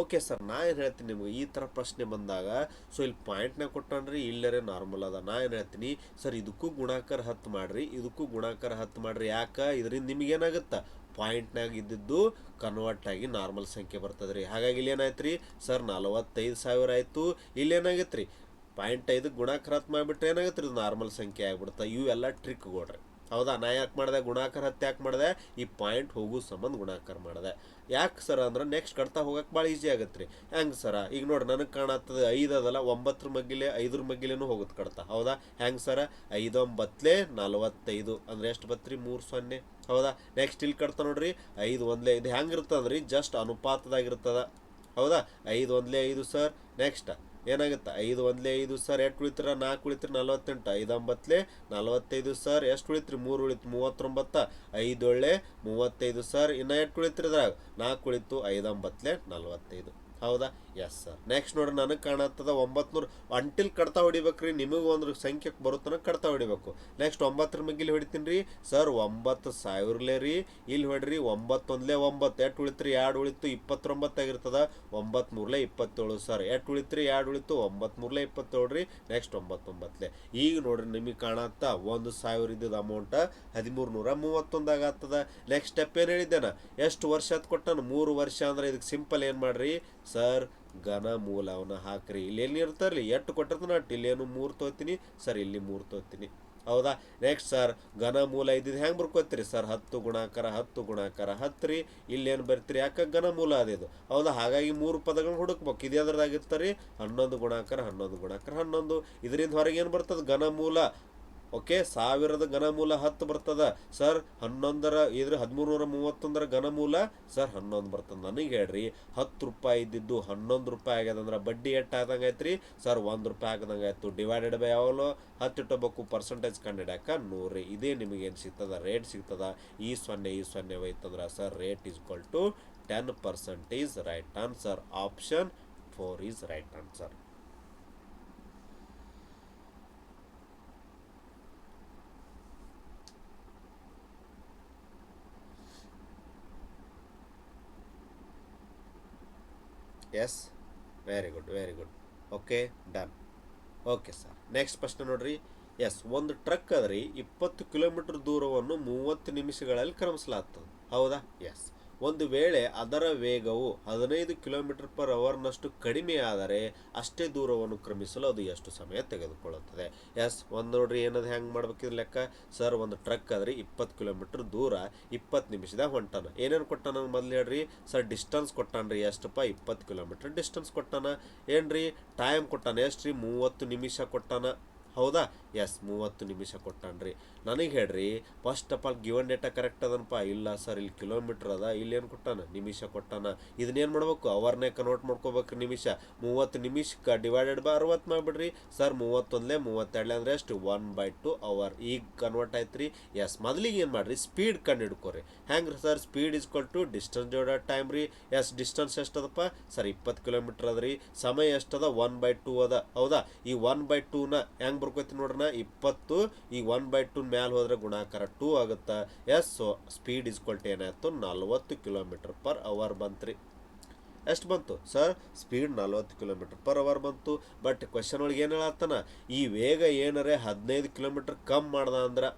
ಓಕೆ ಸರ್, ನಾ ಏನು ಹೇಳ್ತೀನಿ ನಿಮ್ಗೆ ಈ ಥರ ಪ್ರಶ್ನೆ ಬಂದಾಗ, ಸೊ ಇಲ್ಲಿ ಪಾಯಿಂಟ್ನಾಗ ಕೊಟ್ಟಾನ್ರಿ, ಇಲ್ಲರೇ ನಾರ್ಮಲ್ ಅದ. ನಾ ಏನು ಹೇಳ್ತೀನಿ ಸರ್, ಇದಕ್ಕೂ ಗುಣಾಕಾರ 10 ಮಾಡಿರಿ, ಇದಕ್ಕೂ ಗುಣಾಕಾರ 10 ಮಾಡಿರಿ. ಯಾಕೆ? ಇದರಿಂದ ನಿಮಗೇನಾಗುತ್ತೆ? ಪಾಯಿಂಟ್ನಾಗ ಇದ್ದಿದ್ದು ಕನ್ವರ್ಟ್ ಆಗಿ ನಾರ್ಮಲ್ ಸಂಖ್ಯೆ ಬರ್ತದೆ ರೀ. ಹಾಗಾಗಿ ಇಲ್ಲಿ ಏನಾಯ್ತು ರೀ ಸರ್? 45,000 ಆಯಿತು. ಇಲ್ಲೇನಾಗತ್ತೆ ರೀ? 0.5 ಗುಣಾಕಾರ 10 ಮಾಡಿಬಿಟ್ರೆ ಏನಾಗುತ್ತೆ ರೀ? ಇದು ನಾರ್ಮಲ್ ಸಂಖ್ಯೆ ಆಗ್ಬಿಡುತ್ತೆ. ಇವೆಲ್ಲ ಟ್ರಿಕ್ಗಳು. ಹೌದಾ? ನಾ ಯಾಕೆ ಮಾಡಿದೆ ಗುಣಾಕಾರ 10 ಯಾಕೆ ಮಾಡಿದೆ? ಈ ಪಾಯಿಂಟ್ ಹೋಗೋ ಸಂಬಂಧ ಗುಣಾಕಾರ ಮಾಡಿದೆ. ಯಾಕೆ ಸರ ಅಂದ್ರೆ ನೆಕ್ಸ್ಟ್ ಕಟ್ತಾ ಹೋಗಕ್ಕೆ ಭಾಳ ಈಸಿ ಆಗತ್ತೆ ರೀ. ಹೆಂಗೆ ಸರ? ಈಗ ನೋಡಿ ನನಗೆ ಕಾಣತ್ತದ 5 ಅದಲ್ಲ, 9 ಮಗ್ಗಿಲೆ 5 ಮಗ್ಗಿಲೇನು ಹೋಗುತ್ತೆ ಕಡ್ತಾ. ಹೌದಾ? ಹೆಂಗೆ ಸರ? 5 9 45 ಅಂದ್ರೆ ಎಷ್ಟು ಬತ್ರಿ? 3 0. ಹೌದಾ? ನೆಕ್ಸ್ಟ್ ಇಲ್ಲಿ ಕಟ್ತಾ ನೋಡ್ರಿ 5 1 ಇದು ಹೆಂಗೆ ಇರ್ತದ್ರಿ? ಜಸ್ಟ್ ಅನುಪಾತದಾಗಿರ್ತದ. ಹೌದಾ? 5 1 5 ಸರ್. ನೆಕ್ಸ್ಟ್ ಏನಾಗುತ್ತೆ? 5 1 5 ಸರ್. ಎಷ್ಟು ಉಳಿತೀರ? 4 ಉಳಿತೀರಿ 48. 5 9 45 ಸರ್. ಎಷ್ಟು ಉಳಿತ್ರಿ? 3 ಉಳಿತು 39. 5 35 ಸರ್. ಇನ್ನು ಎಷ್ಟು ಉಳಿತ್ರಿ ಇದ್ರಾಗ? 4 ಉಳಿತು. 5 9 45. ಹೌದಾ? Yes sir. ನೆಕ್ಸ್ಟ್ ನೋಡ್ರಿ ನನಗೆ ಕಾಣತ್ತದ 900 ಅಂಟಿಲ್ ಕಡ್ತಾ ಹೊಡಿಬೇಕ್ರಿ. ನಿಮಗೆ ಒಂದು ಸಂಖ್ಯೆಗೆ ಬರುತ್ತನ ಕಡ್ತಾ ಹೊಡಿಬೇಕು. ನೆಕ್ಸ್ಟ್ 9 ಮಗ್ಗಿಲಿ ಹೊಡಿತೀನಿ ರೀ ಸರ್. 9,000 ರೀ. ಇಲ್ಲಿ ಹೊಡ್ರಿ 9 1 9. ಎಷ್ಟು ಉಳಿತ್ರಿ? 2 ಉಳಿತು 29 ಆಗಿರ್ತದ. 9 3 27 ಸರ್. ಎಷ್ಟು ಉಳಿತ್ರಿ? 2 ಉಳಿತು 9 3 27 ರೀ. ನೆಕ್ಸ್ಟ್ 9 9. ಈಗ ನೋಡ್ರಿ ನಿಮಗೆ ಕಾಣತ್ತ 1,000 ಇದ್ದದ ಅಮೌಂಟ್ 1331 ಆಗತ್ತದ. ನೆಕ್ಸ್ಟ್ ಸ್ಟೆಪ್ ಏನು ಹೇಳಿದ್ದೇನ? ಎಷ್ಟು ವರ್ಷ ಅಂತ ಕೊಟ್ಟಾನ? 3 ವರ್ಷ. ಅಂದ್ರೆ ಇದಕ್ಕೆ ಸಿಂಪಲ್ ಏನು ಮಾಡ್ರಿ ಸರ್? ಘನ ಮೂಲವನ್ನ ಹಾಕ್ರಿ. ಇಲ್ಲಿ ಎಲ್ಲಿ ಇರ್ತಾರಲಿ ಎಷ್ಟು ಕೊಟ್ಟಿರ್ತಾನ ಅಟ್ಟು ಇಲ್ಲೇನು 3 ತೋತೀನಿ ಸರ್. ಇಲ್ಲಿ 3 ತೋತೀನಿ. ಹೌದಾ? ನೆಕ್ಸ್ಟ್ ಸರ್ ಘನ ಮೂಲ ಇದ್ದಿದ್ದು ಹೆಂಗೆ ಬರ್ಕೋತೀರಿ ಸರ್? 10 ಗುಣಾಕಾರ 10 ಗುಣಾಕಾರ 10 ರೀ. ಇಲ್ಲೇನು ಬರ್ತೀರಿ? ಯಾಕೆ ಘನ ಮೂಲ ಅದಿದು. ಹೌದಾ? ಹಾಗಾಗಿ 3 ಪದಗಳನ್ನ ಹುಡುಕ್ಬೇಕು. ಇದು ಯಾವ್ದಾಗಿರ್ತಾರೆ? 11 ಗುಣಾಕಾರ 11 ಗುಣಾಕಾರ 11. ಇದರಿಂದ ಹೊರಗೆ ಏನು ಬರ್ತದೆ? ಘನ ಮೂಲ. ಓಕೆ, 1000ದ ಘನಮೂಲ 10 ಬರ್ತದ ಸರ್. 11ರ ಇದ್ರ 1331ರ ಘನಮೂಲ ಸರ್ 11 ಬರ್ತದೆ. ನನಗೆ ಹೇಳ್ರಿ 10 ರೂಪಾಯಿ ಇದ್ದಿದ್ದು 11 ರೂಪಾಯಿ ಆಗ್ಯದಂದ್ರೆ ಬಡ್ಡಿ ಎಷ್ಟು ಆದಂಗೆ ಐತ್ರಿ ಸರ್? 1 ರೂಪಾಯಿ ಆಗದಂಗೆ ಆಯ್ತು. ಡಿವೈಡೆಡ್ ಬೈ ಯಾವಾಗಲೂ 10 ಇಟ್ಟಬೇಕು. ಪರ್ಸೆಂಟೇಜ್ ಕಂಡಿಡ್ಯಾಕ 100 ರೀ. ಇದೇ ನಿಮಗೇನು ಸಿಗ್ತದ? ರೇಟ್ ಸಿಗ್ತದ. ಈ 0 ಹೋಯ್ತಂದ್ರೆ sir rate is equal to 10% is right answer. Option 4 is right answer. Yes, very good very good. Okay, done. Okay sir. Next ಪ್ರಶ್ನೆ ನೋಡ್ರಿ. ಎಸ್, ಒಂದು ಟ್ರಕ್ ಅದರಿ 20 ಕಿಲೋಮೀಟರ್ ದೂರವನ್ನು 30 ನಿಮಿಷಗಳಲ್ಲಿ ಕ್ರಮಿಸಲಾಗ್ತದೆ. ಹೌದಾ? ಎಸ್. ಒಂದು ವೇಳೆ ಅದರ ವೇಗವು 15 ಕಿಲೋಮೀಟರ್ ಪರ್ ಅವರ್ನಷ್ಟು ಕಡಿಮೆ ಆದರೆ ಅಷ್ಟೇ ದೂರವನ್ನು ಕ್ರಮಿಸಲು ಅದು ಎಷ್ಟು ಸಮಯ ತೆಗೆದುಕೊಳ್ಳುತ್ತದೆ? ಎಸ್, ಒಂದು ನೋಡ್ರಿ ಏನದು ಹೆಂಗೆ ಮಾಡ್ಬೇಕಿದ್ರೆ ಲೆಕ್ಕ ಸರ್. ಒಂದು ಟ್ರಕ್ ಆದ್ರೆ 20 ಕಿಲೋಮೀಟರ್ ದೂರ 20 ನಿಮಿಷದಾಗ ಹೊಂಟಾನ. ಏನೇನು ಕೊಟ್ಟಾನ ಮೊದಲು ಹೇಳ್ರಿ ಸರ್? ಡಿಸ್ಟನ್ಸ್ ಕೊಟ್ಟಾನ್ರಿ. ಎಷ್ಟಪ್ಪ? 20 ಕಿಲೋಮೀಟರ್ ಡಿಸ್ಟನ್ಸ್ ಕೊಟ್ಟಾನ. ಏನ್ರಿ ಟೈಮ್ ಕೊಟ್ಟಾನ? ಎಷ್ಟು ರೀ? 30 ನಿಮಿಷ ಕೊಟ್ಟಾನ. ಹೌದಾ? ಎಸ್, 30 ನಿಮಿಷ ಕೊಟ್ಟಾನ್ರಿ. ನನಗೆ ಹೇಳ್ರಿ first of all given data correct ಅದನಪ್ಪ? ಇಲ್ಲ ಸರ್, ಇಲ್ಲಿ ಕಿಲೋಮೀಟರ್ ಅದ. ಇಲ್ಲಿ ಏನು ಕೊಟ್ಟಾನ? ನಿಮಿಷ ಕೊಟ್ಟಾನ. ಇದನ್ನೇನು ಮಾಡ್ಬೇಕು? ಅವರ್ನೇ ಕನ್ವರ್ಟ್ ಮಾಡ್ಕೋಬೇಕು. ನಿಮಿಷ 30 ನಿಮಿಷಕ್ಕೆ ಡಿವೈಡೆಡ್ ಬೈ 60 ಮಾಡಿಬಿಡ್ರಿ ಸರ್. 31 32 ಅಂದ್ರೆ ಎಷ್ಟು? 1/2 ಅವರ್. ಈಗ ಕನ್ವರ್ಟ್ ಆಯ್ತು ರೀ. ಎಸ್, ಮೊದಲಿಗೆ ಏನು ಮಾಡ್ರಿ? ಸ್ಪೀಡ್ ಕಂಡು ಹಿಡ್ಕೋರಿ. ಹೆಂಗ್ರಿ sir? Speed is equal to distance divided time ರೀ. ಎಸ್, ಡಿಸ್ಟನ್ಸ್ ಎಷ್ಟದಪ್ಪ ಸರ್? 20 ಕಿಲೋಮೀಟರ್ ಅದ ರೀ. ಸಮಯ ಎಷ್ಟದ? 1/2 ಅದ. ಹೌದಾ? ಈ 1/2ನ ಹೆಂಗೆ ಬರ್ಕೋತೀನಿ ನೋಡ್ರಣ? 20 ಈ 1/2 ಮ್ಯಾಲೆ ಹೋದ್ರೆ ಗುಣಾಕಾರ 2 ಆಗುತ್ತೆ. Yes, so speed is equal to ಏನಾಯ್ತು? 40 ಕಿಲೋಮೀಟರ್ ಪರ್ ಅವರ್ ಬಂತ್ರಿ. ಎಷ್ಟು ಬಂತು ಸರ್? ಸ್ಪೀಡ್ 40 ಕಿಲೋಮೀಟರ್ ಪರ್ ಅವರ್ ಬಂತು. ಬಟ್ ಕ್ವಶನ್ ಒಳಗೆ ಏನು ಹೇಳತ್ತಾನ? ಈ ವೇಗ ಏನರೇ 15 ಕಿಲೋಮೀಟರ್ ಕಮ್ಮಿ ಮಾಡ್ದ ಅಂದ್ರೆ.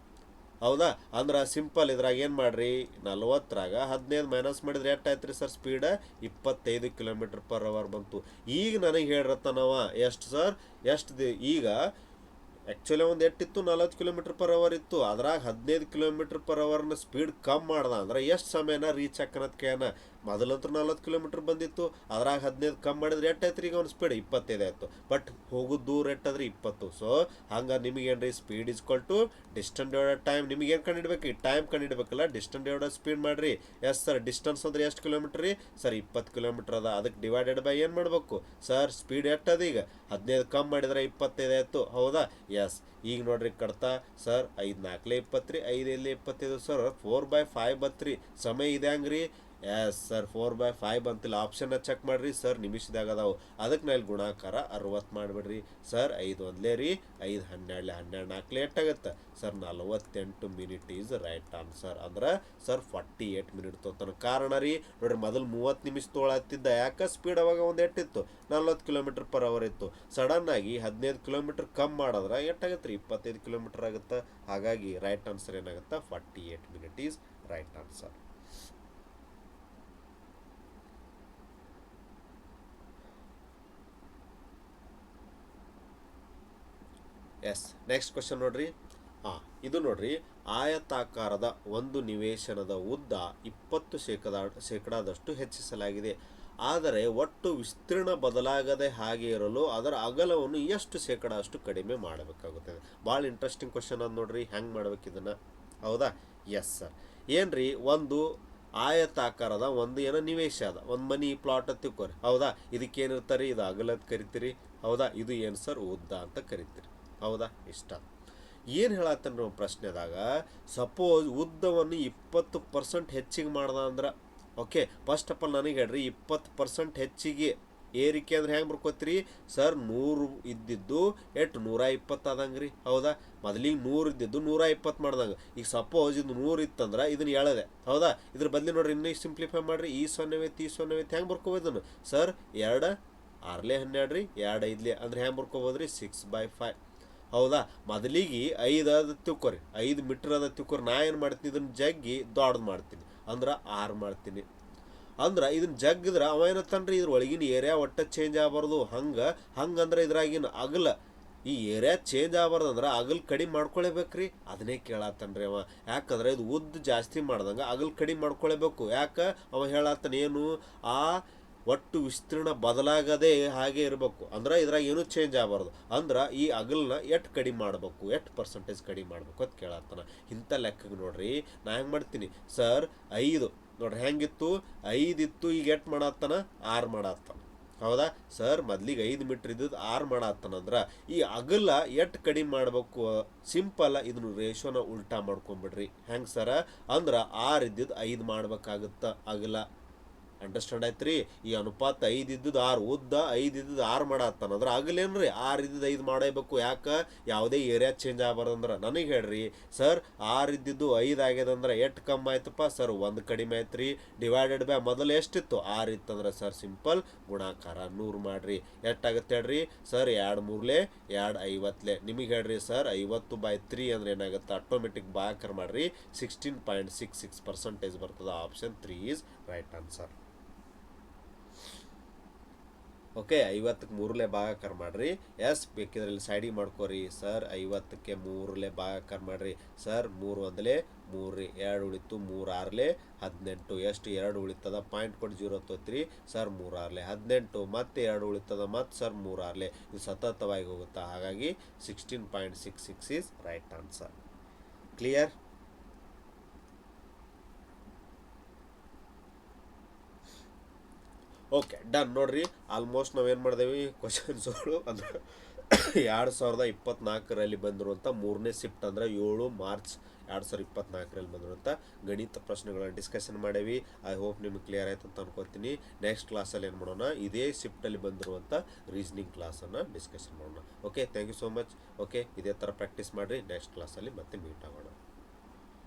ಹೌದಾ? ಅಂದ್ರೆ ಸಿಂಪಲ್ ಇದ್ರಾಗ ಏನು ಮಾಡ್ರಿ? 40ರಾಗ 15 ಮೈನಸ್ ಮಾಡಿದ್ರೆ ಎಷ್ಟು ಆಯ್ತು ರೀ sir? Speed 25 kilometre per hour ಬಂತು. ಈಗ ನನಗೆ ಹೇಳಿರತ್ತಾನವ ಎಷ್ಟು ಸರ್? ಎಷ್ಟು ಈಗ ಆ್ಯಕ್ಚುಲಿ ಒಂದು ಎಷ್ಟಿತ್ತು? 40 ಕಿಲೋಮೀಟರ್ ಪರ್ ಅವರ್ ಇತ್ತು. ಅದ್ರಾಗ 15 ಕಿಲೋಮೀಟರ್ ಪರ್ ಅವರ್ನ ಸ್ಪೀಡ್ ಕಮ್ಮಿ ಮಾಡ್ದ ಅಂದ್ರೆ ಎಷ್ಟು ಸಮಯನ ರೀಚ್ ಹಾಕನತ್ ಕೇನ? ಮೊದಲಂತೂ 40 ಕಿಲೋಮೀಟರ್ ಬಂದಿತ್ತು. ಅದ್ರಾಗ 15 ಕಮ್ಮಿ ಮಾಡಿದ್ರೆ ಎಷ್ಟು ರೀ? ಈಗ ಒಂದು ಸ್ಪೀಡ್ 25 ಆಯಿತು. ಬಟ್ ಹೋಗೋದು ದೂರ ಎಷ್ಟಾದ್ರಿ? 20. ಸೊ ಹಂಗೆ ನಿಮಗೇನು ರೀ? Speed is equal to distance divided time. ನಿಮಗೇನು ಕಂಡಿಡ್ಬೇಕು? ಈ ಟೈಮ್ ಕಂಡಿಡ್ಬೇಕಲ್ಲ. ಡಿಸ್ಟನ್ಸ್ ಡಿವೈಡೆಡ್ ಸ್ಪೀಡ್ ಮಾಡಿರಿ. Yes sir. ಡಿಸ್ಟನ್ಸ್ ಅಂದ್ರೆ ಎಷ್ಟು ಕಿಲೋಮೀಟ್ರ್ ರೀ ಸರ್? 20 ಕಿಲೋಮೀಟರ್ ಅದ. ಅದಕ್ಕೆ ಡಿವೈಡೆಡ್ ಬೈ ಏನು ಮಾಡಬೇಕು ಸರ್? ಸ್ಪೀಡ್ ಎಷ್ಟದ ಈಗ? 15 ಕಮ್ಮಿ ಮಾಡಿದ್ರೆ 25 ಆಯಿತು. ಹೌದಾ? ಎಸ್. ಈಗ ನೋಡ್ರಿ ಕಡ್ತಾ ಸರ್ 5 4 20 ರೀ. 5 25 ಸರ್. 4/5 ಬತ್ರಿ. ಸಮಯ ಇದೆ ಹಂಗ್ರಿ. ಎಸ್ ಸರ್, 4/5 ಬಂತಿಲ್ಲ. ಆಪ್ಷನ್ನ ಚೆಕ್ ಮಾಡಿರಿ ಸರ್. ನಿಮಿಷದಾಗ ಅದಾವು. ಅದಕ್ಕೆ ನಾ ಇಲ್ಲಿ ಗುಣಾಕಾರ 60 ಮಾಡಿಬಿಡ್ರಿ ಸರ್. 5 1 ರೀ. 5 12 12 4 ಎಷ್ಟಾಗತ್ತೆ sir? 48 minute is right answer. ಅಂದ್ರೆ ಸರ್ 48 ಮಿನಿಟ್ ತೊಗೊತಾನೆ. ಕಾರಣ ರೀ ನೋಡ್ರಿ, ಮೊದಲು 30 ನಿಮಿಷ ತೊಗೊಳತ್ತಿದ್ದ. ಯಾಕೆ? ಸ್ಪೀಡ್ ಅವಾಗ ಒಂದು ಎಷ್ಟಿತ್ತು? 40 ಕಿಲೋಮೀಟರ್ ಪರ್ ಅವರ್ ಇತ್ತು. ಸಡನ್ ಆಗಿ 15 ಕಿಲೋಮೀಟರ್ ಕಮ್ಮಿ ಮಾಡಿದ್ರೆ ಎಷ್ಟಾಗತ್ತೆ ರೀ? 25 ಕಿಲೋಮೀಟರ್ ಆಗುತ್ತೆ. ಹಾಗಾಗಿ ರೈಟ್ ಆನ್ಸರ್ ಏನಾಗುತ್ತೆ? 48 minute is right answer. Yes, next question ನೋಡ್ರಿ. ಇದು ನೋಡ್ರಿ, ಆಯತಾಕಾರದ ಒಂದು ನಿವೇಶನದ ಉದ್ದ 20% ಹೆಚ್ಚಿಸಲಾಗಿದೆ. ಆದರೆ ಒಟ್ಟು ವಿಸ್ತೀರ್ಣ ಬದಲಾಗದೆ ಹಾಗೆ ಇರಲು ಅದರ ಅಗಲವನ್ನು ಎಷ್ಟು ಶೇಕಡ ಅಷ್ಟು ಕಡಿಮೆ ಮಾಡಬೇಕಾಗುತ್ತದೆ. ಭಾಳ ಇಂಟ್ರೆಸ್ಟಿಂಗ್ ಕ್ವಶನ್ ಅದ ನೋಡ್ರಿ, ಹೆಂಗೆ ಮಾಡ್ಬೇಕು ಇದನ್ನು. ಹೌದಾ? Yes sir. ಏನ್ರಿ, ಒಂದು ಆಯತಾಕಾರದ ಒಂದು ಏನೋ ನಿವೇಶ ಅದ, ಒಂದು ಮನಿ ಪ್ಲಾಟ್ ಅಂತ ತಿಳ್ಕೊರಿ. ಹೌದಾ? ಇದಕ್ಕೇನಿರ್ತಾರೆ, ಇದು ಅಗಲದ ಕರಿತೀರಿ. ಹೌದಾ? ಇದು ಏನು ಸರ್, ಉದ್ದ ಅಂತ ಕರಿತೀರಿ. ಹೌದಾ? ಇಷ್ಟ ಏನು ಹೇಳತ್ತೇನೆ ನಾವು ಪ್ರಶ್ನೆದಾಗ, ಸಪೋಸ್ ಉದ್ದವನ್ನು 20% ಹೆಚ್ಚಿಗೆ ಮಾಡ್ದ ಅಂದ್ರೆ, ಓಕೆ, ಫಸ್ಟ್ ಆಫ್ ಆಲ್ ನನಗೆ ಹೇಳ್ರಿ, 20% ಹೆಚ್ಚಿಗೆ ಏರಿಕೆ ಅಂದ್ರೆ ಹೆಂಗೆ ಬರ್ಕೋತೀರಿ ಸರ್? 100 ಇದ್ದಿದ್ದು 120 ಆದಂಗೆ ರೀ. ಹೌದಾ? ಮೊದಲಿಗೆ 100 ಇದ್ದಿದ್ದು 120 ಮಾಡ್ದಂಗೆ. ಈಗ ಸಪೋಸ್ ಇದು 100 ಇತ್ತಂದ್ರೆ ಇದನ್ನು ಎಳದೆ. ಹೌದಾ? ಇದ್ರ ಬದಲಿ ನೋಡ್ರಿ, ಇನ್ನೂ ಸಿಂಪ್ಲಿಫೈ ಮಾಡಿರಿ. ಈ 0 ಹೆಂಗೆ ಬರ್ಕೋಬೋದನ್ನು ಸರ್? 2 6 12 ರೀ, 2 5 ಅಂದ್ರೆ ಹೆಂಗೆ ಬರ್ಕೋಬೋದು ರೀ? 6/5. ಹೌದಾ? ಮೊದಲಿಗೆ 5 ಅದ ತಿಳ್ಕೊರಿ, 5 ಮೀಟ್ರ್ ಅದ ತಿಳ್ಕೊರಿ. ನಾ ಏನು ಮಾಡ್ತೀನಿ, ಇದನ್ನು ಜಗ್ಗಿ ದೊಡ್ಡದು ಮಾಡ್ತೀನಿ, ಅಂದ್ರೆ 6 ಮಾಡ್ತೀನಿ. ಅಂದ್ರೆ ಇದನ್ನ ಜಗ್ಗಿದ್ರೆ ಅವ ಏನತ್ತನ್ರಿ, ಇದ್ರ ಒಳಗಿನ ಏರಿಯಾ ಒಟ್ಟು ಚೇಂಜ್ ಆಗಬಾರ್ದು. ಹಂಗಂದ್ರೆ ಇದ್ರಾಗಿನ ಅಗಲ ಈ ಏರಿಯಾ ಚೇಂಜ್ ಆಗಬಾರ್ದು ಅಂದ್ರೆ ಅಗಲ್ ಕಡಿಮೆ ಮಾಡ್ಕೊಳ್ಬೇಕ್ರಿ. ಅದನ್ನೇ ಕೇಳತ್ತನ್ರಿ ಅವ. ಯಾಕಂದ್ರೆ ಇದು ಉದ್ದ ಜಾಸ್ತಿ ಮಾಡ್ದಂಗೆ ಅಗಲ್ ಕಡಿಮೆ ಮಾಡ್ಕೊಳ್ಬೇಕು. ಯಾಕೆ ಅವ ಹೇಳತ್ತಾನ, ಏನು ಆ ಒಟ್ಟು ವಿಸ್ತೀರ್ಣ ಬದಲಾಗದೆ ಹಾಗೆ ಇರಬೇಕು, ಅಂದ್ರೆ ಇದ್ರಾಗ ಏನೂ ಚೇಂಜ್ ಆಗಬಾರ್ದು. ಅಂದ್ರೆ ಈ ಅಗಲನ್ನ ಎಷ್ಟು ಕಡಿಮೆ ಮಾಡಬೇಕು, ಎಷ್ಟು ಪರ್ಸೆಂಟೇಜ್ ಕಡಿಮೆ ಮಾಡಬೇಕು ಅಂತ ಕೇಳತ್ತಾನ. ಇಂಥ ಲೆಕ್ಕಗೆ ನೋಡ್ರಿ ನಾ ಹೆಂಗೆ ಮಾಡ್ತೀನಿ ಸರ್, 5 ನೋಡ್ರಿ ಹೆಂಗಿತ್ತು, 5 ಇತ್ತು, ಈಗ ಎಷ್ಟು ಮಾಡತ್ತಾನ, 6 ಮಾಡತ್ತಾನ. ಹೌದಾ ಸರ್? ಮೊದ್ಲಿಗೆ 5 ಮೀಟ್ರ್ ಇದ್ದದ್ದು 6 ಮಾಡತ್ತಾನಂದ್ರೆ ಈ ಅಗಲ ಎಷ್ಟು ಕಡಿಮೆ ಮಾಡಬೇಕು? ಸಿಂಪಲ್, ಇದನ್ನು ರೇಷೋನ ಉಲ್ಟಾ ಮಾಡ್ಕೊಂಬಿಡ್ರಿ. ಹೆಂಗೆ ಸರ ಅಂದ್ರೆ 6 ಇದ್ದಿದ್ದು 5 ಮಾಡ್ಬೇಕಾಗುತ್ತ ಅಗಲ. ಅಂಡರ್ಸ್ಟ್ಯಾಂಡ್ ಆಯ್ತು ರೀ? ಈ ಅನುಪಾತ 5 ಇದ್ದದ್ದು 6, ಉದ್ದ 5 ಇದ್ದದ್ದು 6 ಮಾಡತ್ತಾನ ಅಂದ್ರೆ ಅಗಲೇನ್ರಿ 6 ಇದ್ದದ್ದು 5 ಮಾಡಬೇಕು. ಯಾಕೆ? ಯಾವುದೇ ಏರಿಯಾ ಚೇಂಜ್ ಆಗಬಾರ್ದಂದ್ರೆ. ನನಗೆ ಹೇಳ್ರಿ ಸರ್, 6 ಇದ್ದಿದ್ದು 5 ಆಗ್ಯದಂದ್ರೆ ಎಷ್ಟು ಕಮ್ಮಿ ಆಯ್ತಪ್ಪ ಸರ್? 1 ಕಡಿಮೆ ಆಯ್ತು ರೀ. ಡಿವೈಡೆಡ್ ಬೈ ಮೊದಲು ಎಷ್ಟಿತ್ತು, 6 ಇತ್ತಂದ್ರೆ ಸರ್ ಸಿಂಪಲ್ ಗುಣಾಕಾರ 100 ಮಾಡ್ರಿ. ಎಷ್ಟಾಗುತ್ತೆ ಹೇಳ್ರಿ ಸರ್? 2 3 2 50. ನಿಮಗೆ ಹೇಳ್ರಿ ಸರ್, 50/3 ಅಂದ್ರೆ ಏನಾಗುತ್ತೆ? ಆಟೋಮೆಟಿಕ್ ಭಾಗಾಕಾರ ಮಾಡ್ರಿ, 16.66% ಬರ್ತದೆ. Option 3 is right answer. Okay, 50ಕ್ಕೆ 3 ಭಾಗಾಕಾರ ಮಾಡ್ರಿ. ಎಸ್, ಬೇಕಿದ್ರೆ ಇಲ್ಲಿ ಸೈಡಿಗೆ ಮಾಡ್ಕೋರಿ ಸರ್. 50ಕ್ಕೆ 3 ಭಾಗಾಕಾರ ಮಾಡ್ರಿ ಸರ್. 3 1 3 ರೀ, 2 ಉಳಿತು, 3 6 18. ಎಷ್ಟು 2 ಉಳಿತದ? ಪಾಯಿಂಟ್ ಕೊಟ್ಟು 0 ತೋತ್ರಿ ಸರ್. 3 6 18, ಮತ್ತೆ 2 ಉಳಿತದ, ಮತ್ತೆ ಸರ್ 3 6 ಇದು ಸತತವಾಗಿ ಹೋಗುತ್ತಾ. ಹಾಗಾಗಿ 16.66 is right answer. Clear? Okay, done. ನೋಡ್ರಿ ಆಲ್ಮೋಸ್ಟ್ ನಾವೇನು ಮಾಡಿದೇವಿ, ಕ್ವಶನ್ಸ್ಗಳು ಅಂದ್ರೆ 2024ರಲ್ಲಿ ಬಂದಿರುವಂಥ 3ನೇ ಶಿಫ್ಟ್ ಅಂದ್ರೆ 7 ಮಾರ್ಚ್ 2024ರಲ್ಲಿ ಬಂದಿರುವಂಥ ಗಣಿತ ಪ್ರಶ್ನೆಗಳನ್ನ ಡಿಸ್ಕಷನ್ ಮಾಡೇವಿ. ಐ ಹೋಪ್ ನಿಮ್ಗೆ ಕ್ಲಿಯರ್ ಆಯ್ತು ಅಂತ ಅನ್ಕೋತೀನಿ. ನೆಕ್ಸ್ಟ್ ಕ್ಲಾಸಲ್ಲಿ ಏನು ಮಾಡೋಣ, ಇದೇ ಶಿಫ್ಟಲ್ಲಿ ಬಂದಿರುವಂಥ ರೀಸನಿಂಗ್ ಕ್ಲಾಸನ್ನು ಡಿಸ್ಕಷನ್ ಮಾಡೋಣ. Okay, thank you so much. Okay, ಇದೇ ಥರ ಪ್ರಾಕ್ಟೀಸ್ ಮಾಡಿರಿ. ನೆಕ್ಸ್ಟ್ ಕ್ಲಾಸಲ್ಲಿ ಮತ್ತೆ ಮೀಟ್ ಆಗೋಣ.